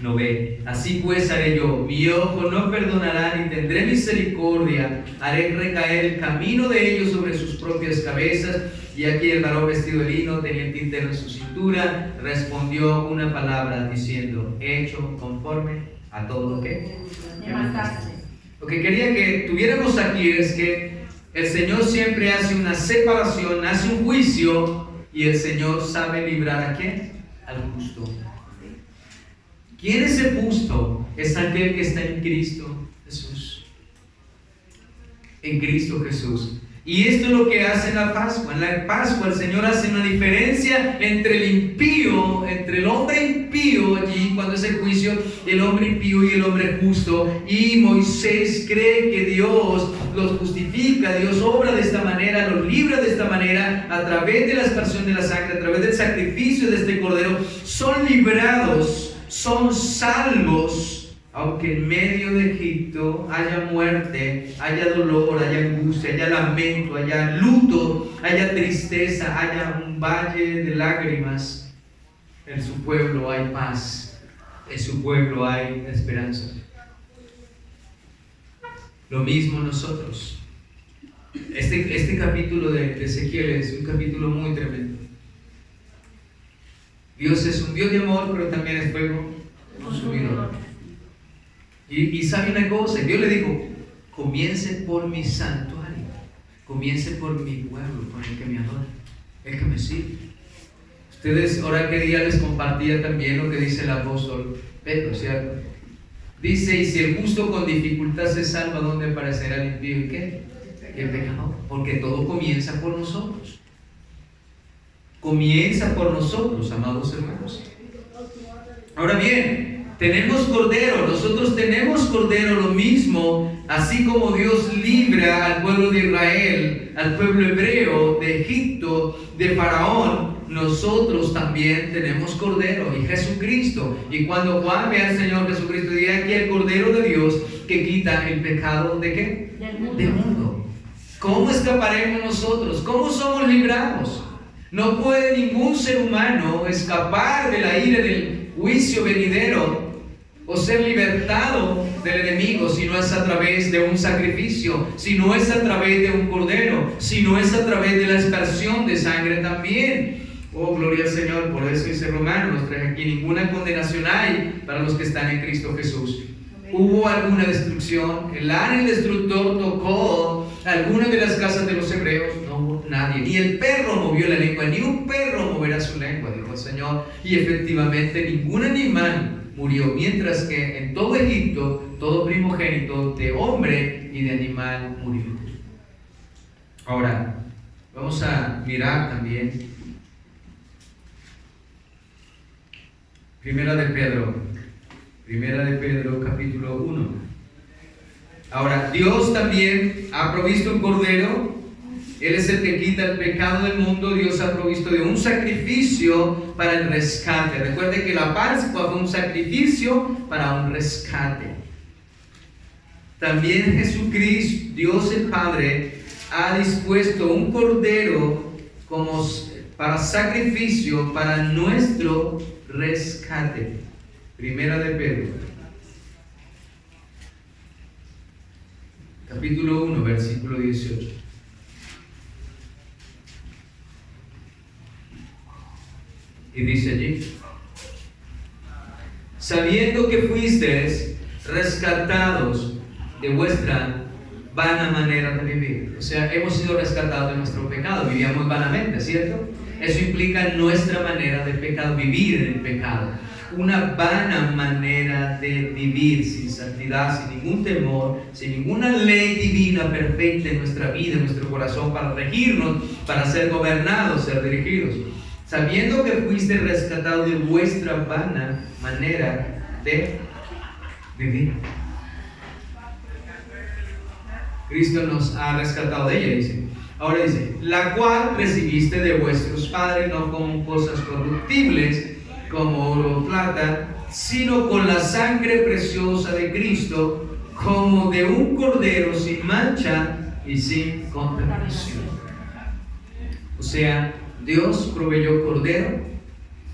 no ve. Así pues haré yo, mi ojo no perdonará ni tendré misericordia, haré recaer el camino de ellos sobre sus propias cabezas. Y aquí el varón vestido de lino tenía el tintero en su cintura, respondió una palabra diciendo: hecho conforme a todo lo que me mandaste. Lo que quería que tuviéramos aquí es que el Señor siempre hace una separación, hace un juicio, y el Señor sabe librar ¿a quién? Al justo. ¿Quién es el justo? Es aquel que está en Cristo Jesús. En Cristo Jesús. Y esto es lo que hace en la Pascua. En la Pascua el Señor hace una diferencia entre el impío, entre el hombre impío, allí cuando es el juicio, el hombre impío y el hombre justo. Y Moisés cree que Dios los justifica, Dios obra de esta manera, los libra de esta manera, a través de la aspersión de la sangre, a través del sacrificio de este cordero. Son librados, son salvos, aunque en medio de Egipto haya muerte, haya dolor, haya angustia, haya lamento, haya luto, haya tristeza, haya un valle de lágrimas. En su pueblo hay paz, en su pueblo hay esperanza. Lo mismo nosotros. Este capítulo de Ezequiel es un capítulo muy tremendo. Dios es un Dios de amor, pero también es fuego consumidor. Y sabe una cosa, Dios le dijo: comience por mi santuario, comience por mi pueblo, por el que me adora, el que me sigue. Ustedes, ahora que día les compartía también lo que dice el apóstol Pedro, ¿cierto? Dice: y si el justo con dificultad se salva, ¿dónde aparecerá el impío? ¿Y qué? El pecador. Porque todo comienza por nosotros. Comienza por nosotros, amados hermanos. Ahora bien, tenemos cordero, nosotros tenemos cordero, lo mismo, así como Dios libra al pueblo de Israel, al pueblo hebreo de Egipto, de Faraón, nosotros también tenemos cordero, y Jesucristo. Y cuando Juan ve al Señor Jesucristo, diga aquí el cordero de Dios que quita el pecado ¿de qué? Del mundo. ¿Cómo escaparemos nosotros? ¿Cómo somos librados? No puede ningún ser humano escapar de la ira del juicio venidero o ser libertado del enemigo si no es a través de un sacrificio, si no es a través de un cordero, si no es a través de la aspersión de sangre también. Oh, gloria al Señor. Por eso dice Romanos: aquí ninguna condenación hay para los que están en Cristo Jesús. ¿Hubo alguna destrucción? ¿El ángel destructor tocó alguna de las casas de los hebreos? No hubo nadie. Ni el perro movió la lengua, ni un perro moverá su lengua, dijo el Señor. Y efectivamente ningún animal murió, mientras que en todo Egipto todo primogénito de hombre y de animal murió. Ahora, vamos a mirar también Primera de Pedro capítulo 1. Ahora, Dios también ha provisto un cordero. Él es el que quita el pecado del mundo. Dios ha provisto de un sacrificio para el rescate. Recuerde que la Pascua fue un sacrificio para un rescate. También Jesucristo, Dios el Padre, ha dispuesto un cordero como para sacrificio para nuestro rescate. Primera de Pedro capítulo 1, versículo 18. Y dice allí: sabiendo que fuisteis rescatados de vuestra vana manera de vivir. O sea, hemos sido rescatados de nuestro pecado. Vivíamos vanamente, ¿cierto? Eso implica nuestra manera de pecado, vivir en el pecado. Una vana manera de vivir, sin santidad, sin ningún temor, sin ninguna ley divina perfecta en nuestra vida, en nuestro corazón, para regirnos, para ser gobernados, ser dirigidos. Sabiendo que fuiste rescatados de vuestra vana manera de vivir. Cristo nos ha rescatado de ella, dice. Ahora dice, la cual recibiste de vuestros padres, no con cosas corruptibles, como oro o plata, sino con la sangre preciosa de Cristo, como de un cordero sin mancha y sin contaminación. O sea, Dios proveyó cordero,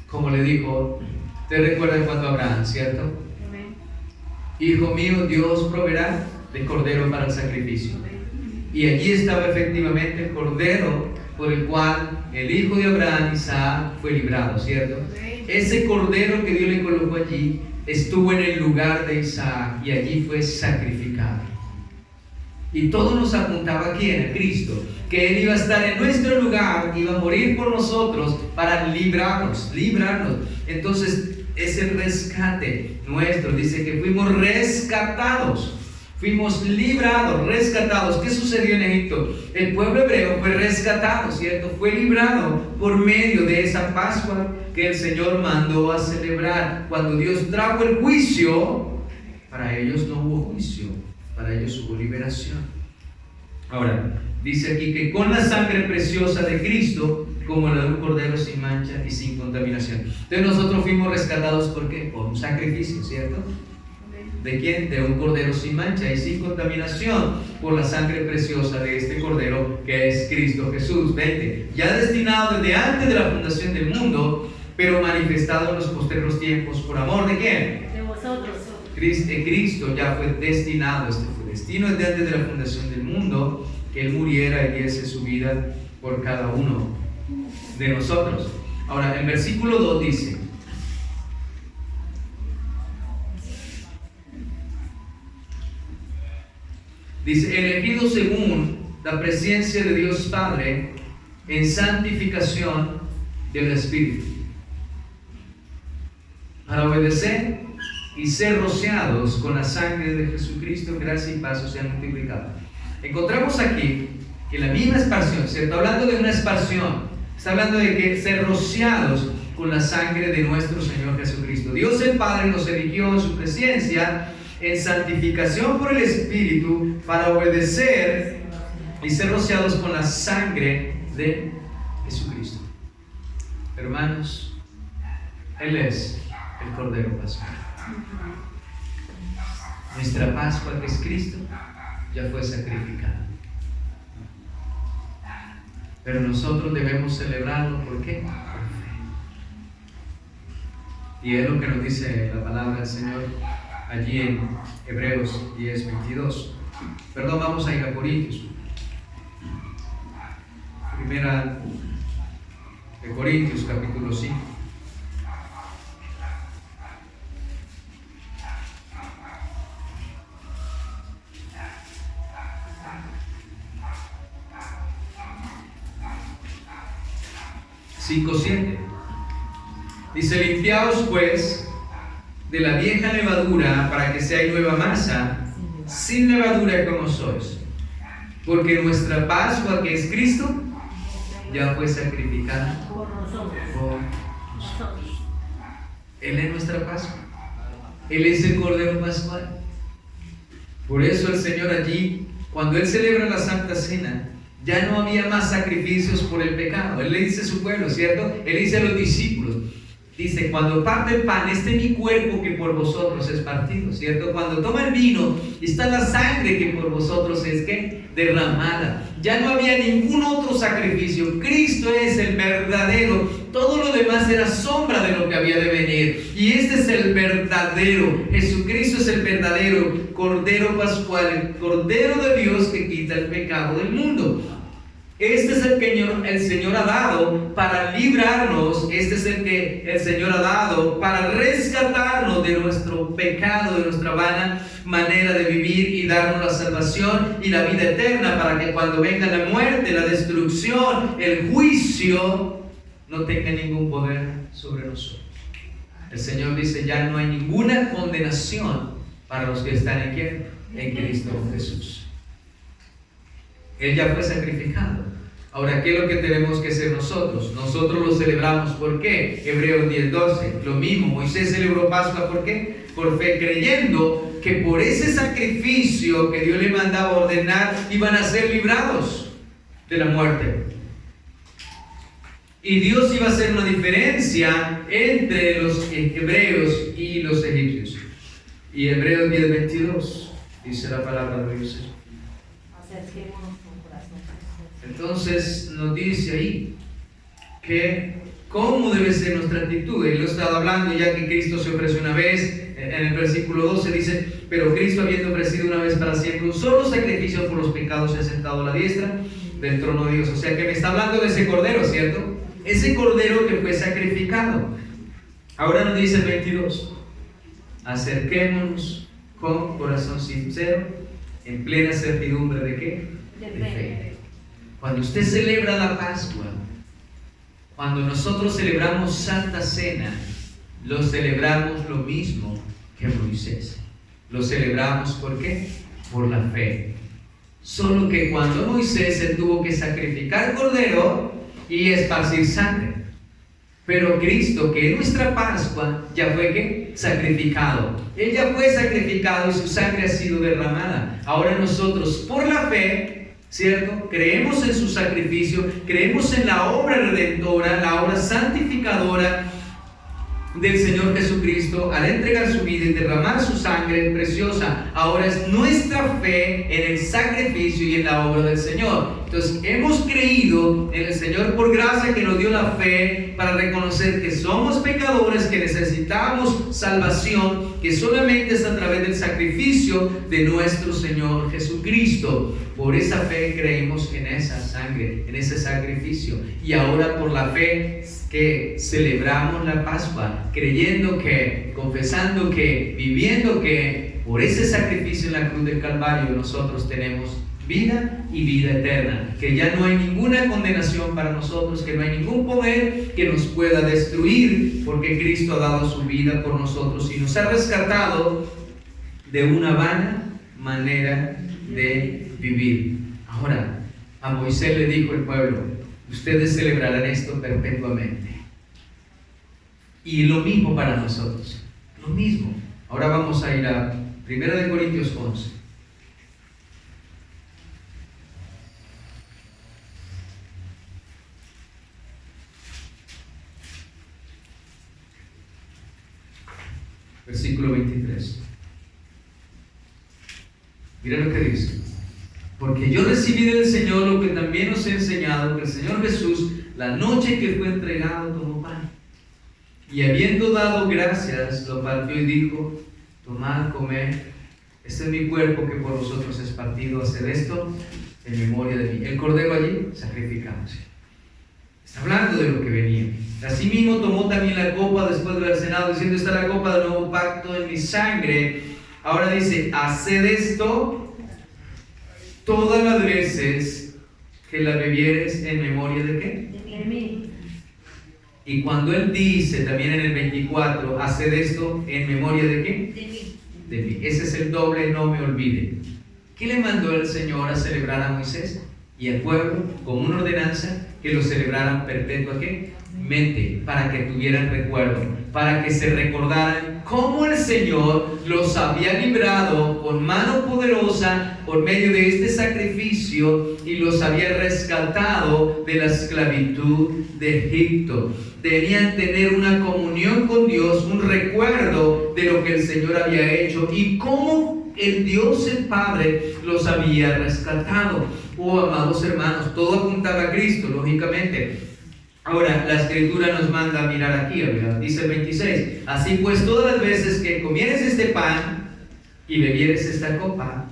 como le dijo, te recuerda cuando Abraham, ¿cierto? Hijo mío, Dios proveerá de cordero para el sacrificio. Y allí estaba efectivamente el cordero por el cual el hijo de Abraham, Isaac, fue librado, ¿cierto? Ese cordero que Dios le colocó allí estuvo en el lugar de Isaac y allí fue sacrificado. Y todo nos apuntaba a quién, a Cristo, que Él iba a estar en nuestro lugar, iba a morir por nosotros para librarnos. Entonces, ese rescate nuestro, dice que fuimos rescatados. Fuimos librados, rescatados. ¿Qué sucedió en Egipto? El pueblo hebreo fue rescatado, ¿cierto? Fue librado por medio de esa Pascua que el Señor mandó a celebrar. Cuando Dios trajo el juicio, para ellos no hubo juicio, para ellos hubo liberación. Ahora, dice aquí que con la sangre preciosa de Cristo, como la de un cordero sin mancha y sin contaminación. Entonces nosotros fuimos rescatados, ¿por qué? Por un sacrificio, ¿cierto? ¿De quién? De un cordero sin mancha y sin contaminación, por la sangre preciosa de este cordero que es Cristo Jesús. 20. Ya destinado desde antes de la fundación del mundo, pero manifestado en los posteriores tiempos, ¿por amor de quién?
De vosotros.
Cristo ya fue destinado, este fue destino desde antes de la fundación del mundo, que Él muriera y diese su vida por cada uno de nosotros. Ahora, el versículo 2 dice, elegido según la presencia de Dios Padre en santificación del Espíritu, para obedecer y ser rociados con la sangre de Jesucristo, gracia y paz sean multiplicadas. Encontramos aquí que la misma expansión, ¿cierto? Hablando de una expansión, está hablando de que ser rociados con la sangre de nuestro Señor Jesucristo. Dios el Padre nos eligió en su presencia en santificación por el Espíritu para obedecer y ser rociados con la sangre de Jesucristo. Hermanos, Él es el Cordero Pascual. Nuestra Pascua, que es Cristo, ya fue sacrificada. Pero nosotros debemos celebrarlo, ¿por qué? Por fe. Y es lo que nos dice la palabra del Señor allí en Hebreos 10:22. Perdón, vamos a ir a Corintios. Primera de Corintios, capítulo 5. Dice, limpiaos pues de la vieja levadura para que seáis nueva masa, sin levadura como sois, porque nuestra Pascua, que es Cristo, ya fue sacrificada
Por nosotros.
Él es nuestra Pascua, Él es el Cordero Pascual. Por eso el Señor allí, cuando Él celebra la Santa Cena, ya no había más sacrificios por el pecado. Él le dice a su pueblo, ¿cierto? Él dice a los discípulos, dice, cuando parte el pan, este es mi cuerpo que por vosotros es partido, ¿cierto? Cuando toma el vino, está la sangre que por vosotros es, ¿qué? Derramada. Ya no había ningún otro sacrificio. Cristo es el verdadero. Todo lo demás era sombra de lo que había de venir. Y este es el verdadero. Jesucristo es el verdadero Cordero Pascual, el Cordero de Dios que quita el pecado del mundo. Este es el que el Señor ha dado para librarnos. Este es el que el Señor ha dado para rescatarnos de nuestro pecado, de nuestra vana manera de vivir, y darnos la salvación y la vida eterna, para que cuando venga la muerte, la destrucción, el juicio, no tenga ningún poder sobre nosotros. El Señor dice, ya no hay ninguna condenación para los que están en ¿quién? En Cristo Jesús. Él ya fue sacrificado. Ahora, ¿qué es lo que tenemos que hacer nosotros? Nosotros lo celebramos, ¿por qué? Hebreos 10:12, lo mismo, Moisés celebró Pascua, ¿por qué? Por fe, creyendo que por ese sacrificio que Dios le mandaba ordenar, iban a ser librados de la muerte. Y Dios iba a hacer una diferencia entre los hebreos y los egipcios. Y Hebreos 10:22 dice la palabra de Dios. Entonces nos dice ahí que cómo debe ser nuestra actitud. Él lo estaba hablando ya que Cristo se ofreció una vez. En el versículo 12 dice: pero Cristo, habiendo ofrecido una vez para siempre un solo sacrificio por los pecados, se ha sentado a la diestra del trono de Dios. O sea que me está hablando de ese cordero, ¿cierto? Ese cordero que fue sacrificado. Ahora nos dice el 22: acerquémonos con corazón sincero, en plena certidumbre ¿de qué? De fe. Cuando usted celebra la Pascua, cuando nosotros celebramos Santa Cena, lo celebramos lo mismo que Moisés. Lo celebramos ¿por qué? Por la fe. Solo que cuando Moisés se tuvo que sacrificar cordero y esparcir sangre, pero Cristo, que es nuestra Pascua, ya fue ¿qué? Sacrificado. Él ya fue sacrificado y su sangre ha sido derramada. Ahora nosotros, por la fe, ¿cierto? Creemos en su sacrificio, creemos en la obra redentora, la obra santificadora del Señor Jesucristo al entregar su vida y derramar su sangre preciosa. Ahora es nuestra fe en el sacrificio y en la obra del Señor. Entonces hemos creído en el Señor por gracia, que nos dio la fe para reconocer que somos pecadores, que necesitamos salvación, que solamente es a través del sacrificio de nuestro Señor Jesucristo. Por esa fe creemos en esa sangre, en ese sacrificio. Y ahora por la fe que celebramos la Pascua, creyendo que, confesando que, viviendo que por ese sacrificio en la cruz del Calvario nosotros tenemos vida y vida eterna, que ya no hay ninguna condenación para nosotros, que no hay ningún poder que nos pueda destruir, porque Cristo ha dado su vida por nosotros y nos ha rescatado de una vana manera de vivir. Ahora, a Moisés le dijo el pueblo: ustedes celebrarán esto perpetuamente. Y lo mismo para nosotros, lo mismo. Ahora vamos a ir a 1 Corintios 11. Versículo 23. Mira lo que dice: porque yo recibí del Señor lo que también os he enseñado, que el Señor Jesús, la noche que fue entregado, tomó pan, y habiendo dado gracias, lo partió y dijo: tomad, comed, este es mi cuerpo que por vosotros es partido, haced esto en memoria de mí. El cordero allí sacrificándose. Está hablando de lo que venía. Asimismo tomó también la copa después de haber cenado, diciendo: esta es la copa del nuevo pacto en mi sangre. Ahora dice: haced esto todas las veces que la bebieres en memoria ¿de qué? De mí. Y cuando él dice también en el 24: haced esto en memoria ¿de qué? De mí. De mí. Ese es el doble no me olvide. ¿Qué le mandó el Señor a celebrar a Moisés y al pueblo como una ordenanza? Que lo celebraran perpetuamente, para que tuvieran recuerdo, para que se recordaran cómo el Señor los había librado con mano poderosa por medio de este sacrificio y los había rescatado de la esclavitud de Egipto. Debían tener una comunión con Dios, un recuerdo de lo que el Señor había hecho y cómo el Dios el Padre los había rescatado. Oh, amados hermanos, todo apuntaba a Cristo, lógicamente. Ahora, la Escritura nos manda a mirar aquí, ¿verdad? Dice el 26: así pues, todas las veces que comieres este pan y bebieres esta copa,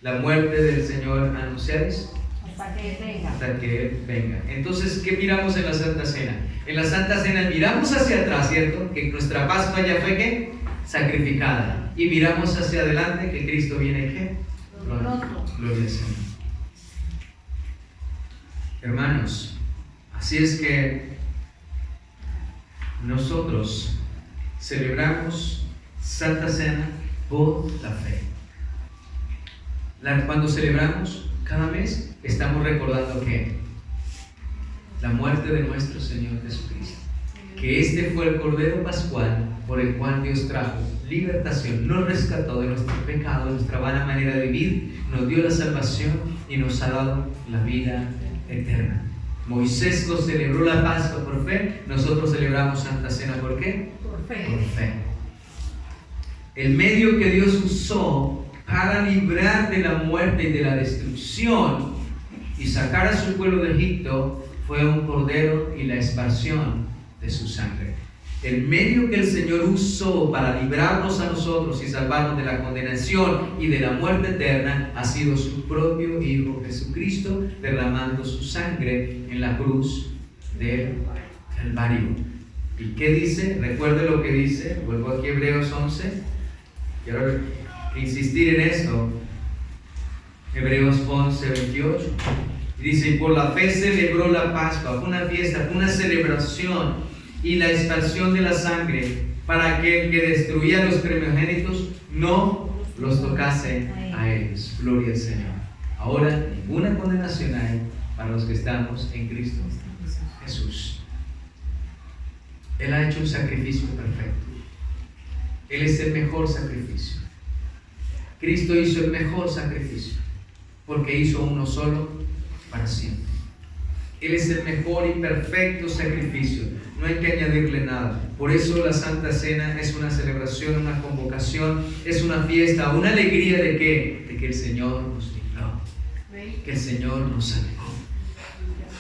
la muerte del Señor anunciaréis hasta que Él venga. Hasta que Él venga. Entonces, ¿qué miramos en la Santa Cena? En la Santa Cena miramos hacia atrás, ¿cierto? Que nuestra Pascua ya fue, ¿qué? Sacrificada. Y miramos hacia adelante, que Cristo viene, ¿qué? Gloria al Señor. Hermanos, así es que nosotros celebramos Santa Cena por la fe. Cuando celebramos cada mes, estamos recordando la muerte de nuestro Señor Jesucristo. Que este fue el Cordero Pascual por el cual Dios trajo libertación, nos rescató de nuestro pecado, de nuestra vana manera de vivir, nos dio la salvación y nos ha dado la vida eterna. Moisés lo celebró la Pascua por fe, nosotros celebramos Santa Cena ¿por qué?
Por fe.
Por fe. El medio que Dios usó para librar de la muerte y de la destrucción y sacar a su pueblo de Egipto fue un cordero y la expiación de su sangre. El medio que el Señor usó para librarnos a nosotros y salvarnos de la condenación y de la muerte eterna ha sido su propio Hijo Jesucristo, derramando su sangre en la cruz del Calvario. ¿Y qué dice? Recuerde lo que dice. Vuelvo aquí a Hebreos 11. Quiero insistir en esto. Hebreos 11, 28. Dice: y por la fe celebró la Pascua. Fue una fiesta, fue una celebración. Y la expiación de la sangre, para que el que destruía los primogénitos no los tocase a ellos. Gloria al Señor. Ahora ninguna condenación hay para los que estamos en Cristo Jesús. Él ha hecho un sacrificio perfecto. Él es el mejor sacrificio. Cristo hizo el mejor sacrificio porque hizo uno solo para siempre. Él es el mejor y perfecto sacrificio. No hay que añadirle nada. Por eso la Santa Cena es una celebración, una convocación, es una fiesta, una alegría de ¿qué? De que el Señor nos libró, que el Señor nos salvó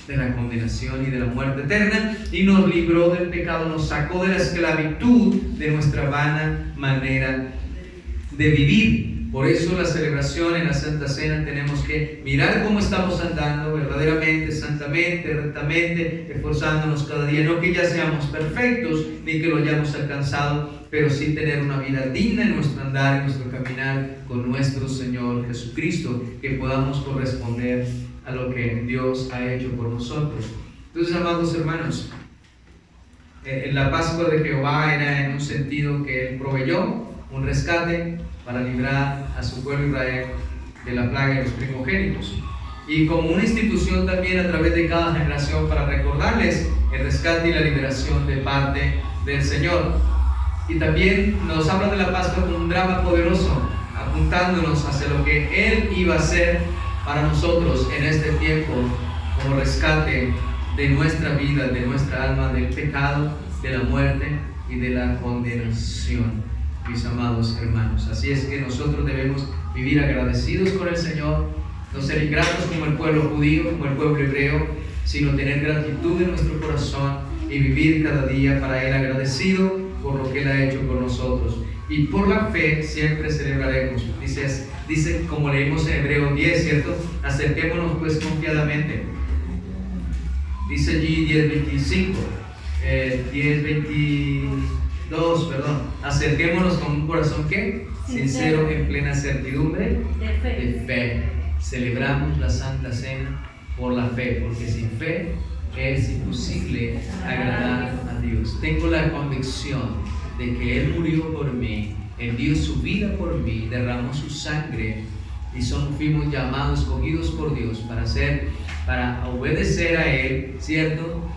de la condenación y de la muerte eterna y nos libró del pecado, nos sacó de la esclavitud de nuestra vana manera de vivir. Por eso la celebración en la Santa Cena tenemos que mirar cómo estamos andando verdaderamente, santamente, rectamente, esforzándonos cada día. No que ya seamos perfectos ni que lo hayamos alcanzado, pero sí tener una vida digna en nuestro andar, en nuestro caminar con nuestro Señor Jesucristo, que podamos corresponder a lo que Dios ha hecho por nosotros. Entonces, amados hermanos, la Pascua de Jehová era en un sentido que Él proveyó un rescate para librar a su pueblo Israel de la plaga de los primogénitos, y como una institución también a través de cada generación para recordarles el rescate y la liberación de parte del Señor. Y también nos habla de la Pascua como un drama poderoso, apuntándonos hacia lo que Él iba a hacer para nosotros en este tiempo como rescate de nuestra vida, de nuestra alma, del pecado, de la muerte y de la condenación. Mis amados hermanos, así es que nosotros debemos vivir agradecidos con el Señor, no ser ingratos como el pueblo judío, como el pueblo hebreo, sino tener gratitud en nuestro corazón y vivir cada día para Él agradecido por lo que Él ha hecho por nosotros. Y por la fe siempre celebraremos. Dice como leímos en Hebreos 10, ¿cierto? Acerquémonos pues confiadamente. Dice allí 10:25, 10:22, perdón. Acerquémonos con un corazón ¿qué? Sincero, en plena certidumbre de fe. Celebramos la Santa Cena por la fe, porque sin fe es imposible agradar a Dios. Tengo la convicción de que Él murió por mí, Él dio su vida por mí, derramó su sangre y fuimos llamados, escogidos por Dios para obedecer a Él, ¿cierto?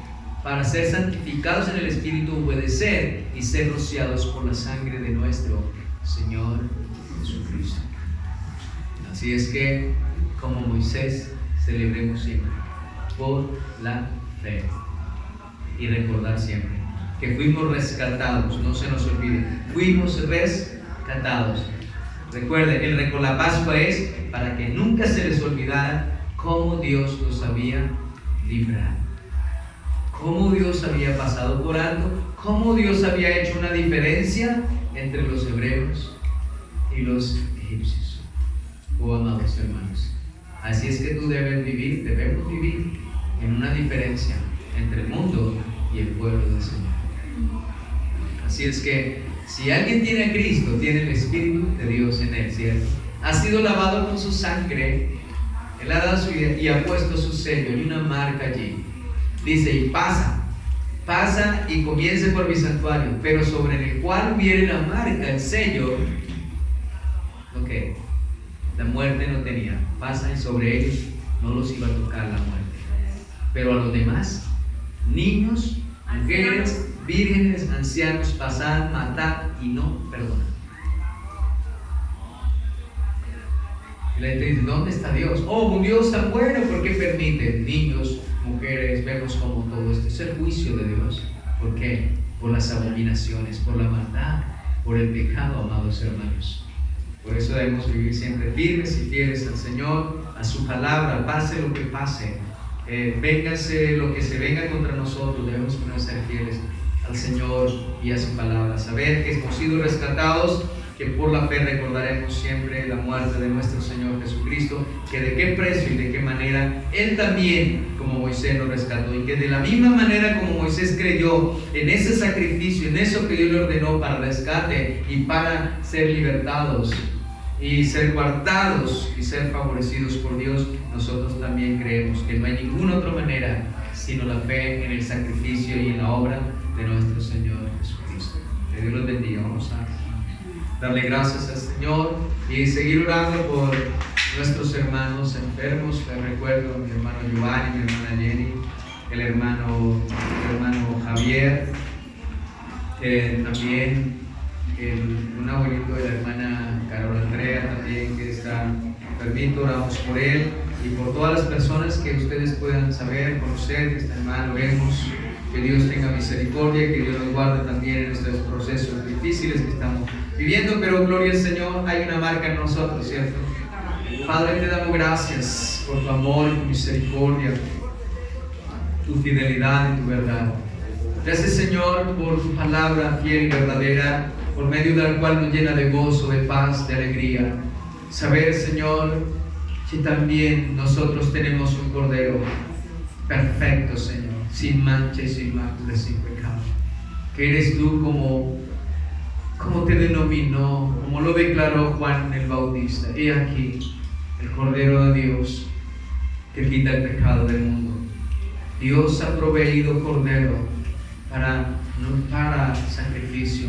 Para ser santificados en el Espíritu, obedecer y ser rociados por la sangre de nuestro Señor Jesucristo. Así es que, como Moisés, celebremos siempre por la fe y recordar siempre que fuimos rescatados, no se nos olvide, fuimos rescatados. Recuerden, la Pascua es para que nunca se les olvidara cómo Dios los había librado, cómo Dios había pasado por alto, cómo Dios había hecho una diferencia entre los hebreos y los egipcios. Oh, amados hermanos, así es que debemos vivir en una diferencia entre el mundo y el pueblo del Señor. Así es que si alguien tiene a Cristo, tiene el Espíritu de Dios en él, ¿cierto? Ha sido lavado con su sangre, Él ha dado su vida y ha puesto su sello y una marca allí. Dice, y pasa y comience por mi santuario, pero sobre el cual viene la marca, el sello, ok, la muerte no tenía. Pasa y sobre ellos no los iba a tocar la muerte, pero a los demás niños, mujeres, vírgenes, ancianos, pasad, matad y no perdonad. Y la gente dice, ¿dónde está Dios? Oh, un Dios tan bueno, ¿por qué permite niños, mujeres? Vemos como todo esto es el juicio de Dios. ¿Por qué? Por las abominaciones, por la maldad, por el pecado, amados hermanos. Por eso debemos vivir siempre firmes y fieles al Señor, a su palabra, pase lo que pase, véngase lo que se venga contra nosotros, debemos ser fieles al Señor y a su palabra. Saber que hemos sido rescatados, que por la fe recordaremos siempre la muerte de nuestro Señor Jesucristo, que de qué precio y de qué manera Él también, como Moisés, nos rescató, y que de la misma manera como Moisés creyó en ese sacrificio, en eso que Dios le ordenó para rescate y para ser libertados y ser guardados y ser favorecidos por Dios, nosotros también creemos que no hay ninguna otra manera sino la fe en el sacrificio y en la obra de nuestro Señor Jesucristo. Que Dios los bendiga. Vamos a darle gracias al Señor y seguir orando por nuestros hermanos enfermos. Les recuerdo a mi hermano Giovanni, mi hermana Jenny, el hermano Javier, también un abuelito de la hermana Carol Andrea también, que está enfermito. Oramos por él y por todas las personas que ustedes puedan saber, conocer, que están mal. Oremos que Dios tenga misericordia, que Dios nos guarde también en estos procesos difíciles que estamos viviendo, pero gloria al Señor, hay una marca en nosotros, ¿cierto? Padre, te damos gracias por tu amor y tu misericordia, tu fidelidad y tu verdad. Gracias, Señor, por tu palabra fiel y verdadera, por medio de la cual nos llena de gozo, de paz, de alegría. Saber, Señor, que también nosotros tenemos un Cordero perfecto, Señor, sin mancha y sin mácula, sin pecado. Que eres tú como te denominó, como lo declaró Juan el Bautista. He aquí el Cordero de Dios que quita el pecado del mundo. Dios ha proveído Cordero para sacrificio,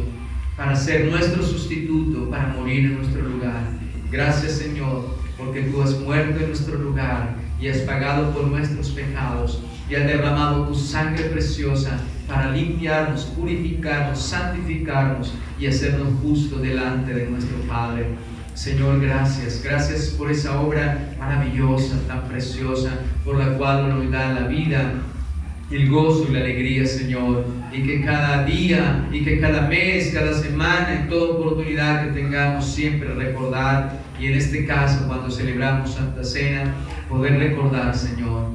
para ser nuestro sustituto, para morir en nuestro lugar. Gracias, Señor, porque tú has muerto en nuestro lugar y has pagado por nuestros pecados y has derramado tu sangre preciosa para limpiarnos, purificarnos, santificarnos y hacernos justos delante de nuestro Padre. Señor, gracias por esa obra maravillosa, tan preciosa, por la cual nos da la vida, el gozo y la alegría, Señor, y que cada día, y que cada mes, cada semana, en toda oportunidad que tengamos, siempre recordar, y en este caso, cuando celebramos Santa Cena, poder recordar, Señor,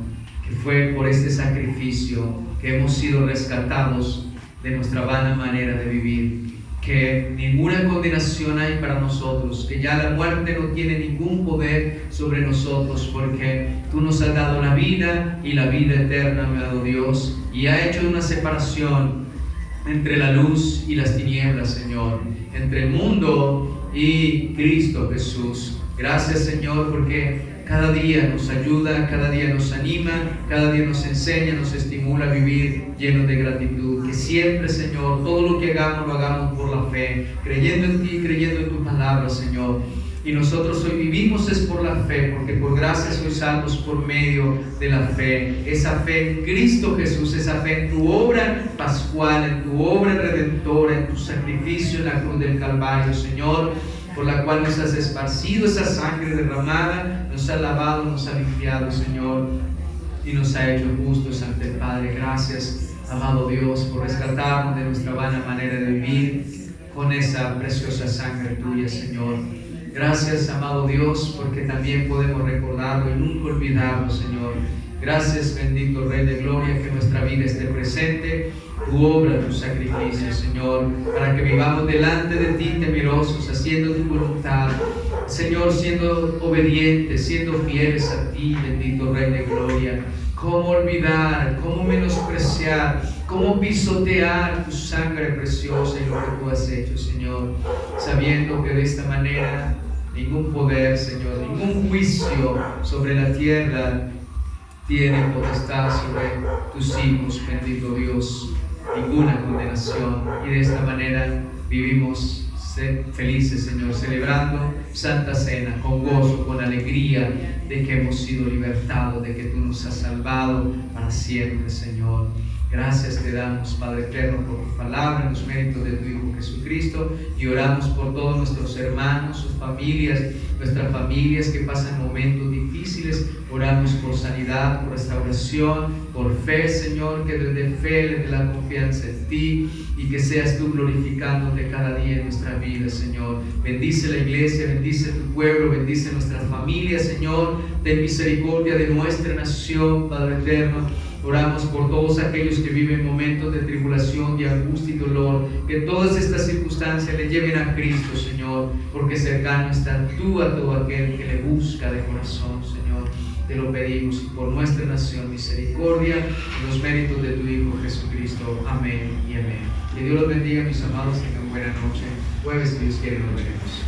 que fue por este sacrificio que hemos sido rescatados de nuestra vana manera de vivir, que ninguna condenación hay para nosotros, que ya la muerte no tiene ningún poder sobre nosotros, porque tú nos has dado la vida y la vida eterna me ha dado Dios, y ha hecho una separación entre la luz y las tinieblas, Señor, entre el mundo y Cristo Jesús. Gracias, Señor, porque cada día nos ayuda, cada día nos anima, cada día nos enseña, nos estimula a vivir llenos de gratitud. Que siempre, Señor, todo lo que hagamos, lo hagamos por la fe, creyendo en ti, creyendo en tu palabra, Señor. Y nosotros hoy vivimos es por la fe, porque por gracia sois salvos por medio de la fe. Esa fe en Cristo Jesús, esa fe en tu obra pascual, en tu obra redentora, en tu sacrificio en la cruz del Calvario, Señor, por la cual nos has esparcido esa sangre derramada, nos ha lavado, nos ha limpiado, Señor, y nos ha hecho justos ante el Padre. Gracias, amado Dios, por rescatarnos de nuestra vana manera de vivir con esa preciosa sangre tuya, Señor. Gracias, amado Dios, porque también podemos recordarlo y nunca olvidarlo, Señor. Gracias, bendito Rey de Gloria, que nuestra vida esté presente, tu obra, tu sacrificio, Señor, para que vivamos delante de ti temerosos, haciendo tu voluntad, Señor, siendo obedientes, siendo fieles a ti, bendito Rey de Gloria. ¿Cómo olvidar, cómo menospreciar, cómo pisotear tu sangre preciosa y lo que tú has hecho, Señor, sabiendo que de esta manera ningún poder, Señor, ningún juicio sobre la tierra tiene potestad sobre tus hijos, bendito Dios, ninguna condenación. Y de esta manera vivimos felices, Señor, celebrando Santa Cena con gozo, con alegría de que hemos sido libertados, de que tú nos has salvado para siempre, Señor. Gracias te damos, Padre eterno, por tu palabra, en los méritos de tu Hijo Jesucristo, y oramos por todos nuestros hermanos, sus familias, nuestras familias que pasan momentos difíciles. Oramos por sanidad, por restauración, por fe, Señor, que desde fe le dé la confianza en ti y que seas tú glorificándote cada día en nuestra vida, Señor. Bendice la iglesia, bendice tu pueblo, bendice nuestras familias, Señor. Ten misericordia de nuestra nación, Padre eterno. Oramos por todos aquellos que viven momentos de tribulación, de angustia y dolor, que todas estas circunstancias le lleven a Cristo, Señor, porque cercano está tú a todo aquel que le busca de corazón, Señor. Te lo pedimos, y por nuestra nación, misericordia, y los méritos de tu Hijo Jesucristo. Amén y amén. Que Dios los bendiga, mis amados, tengan buena noche. Jueves, si Dios quiere, nos veremos.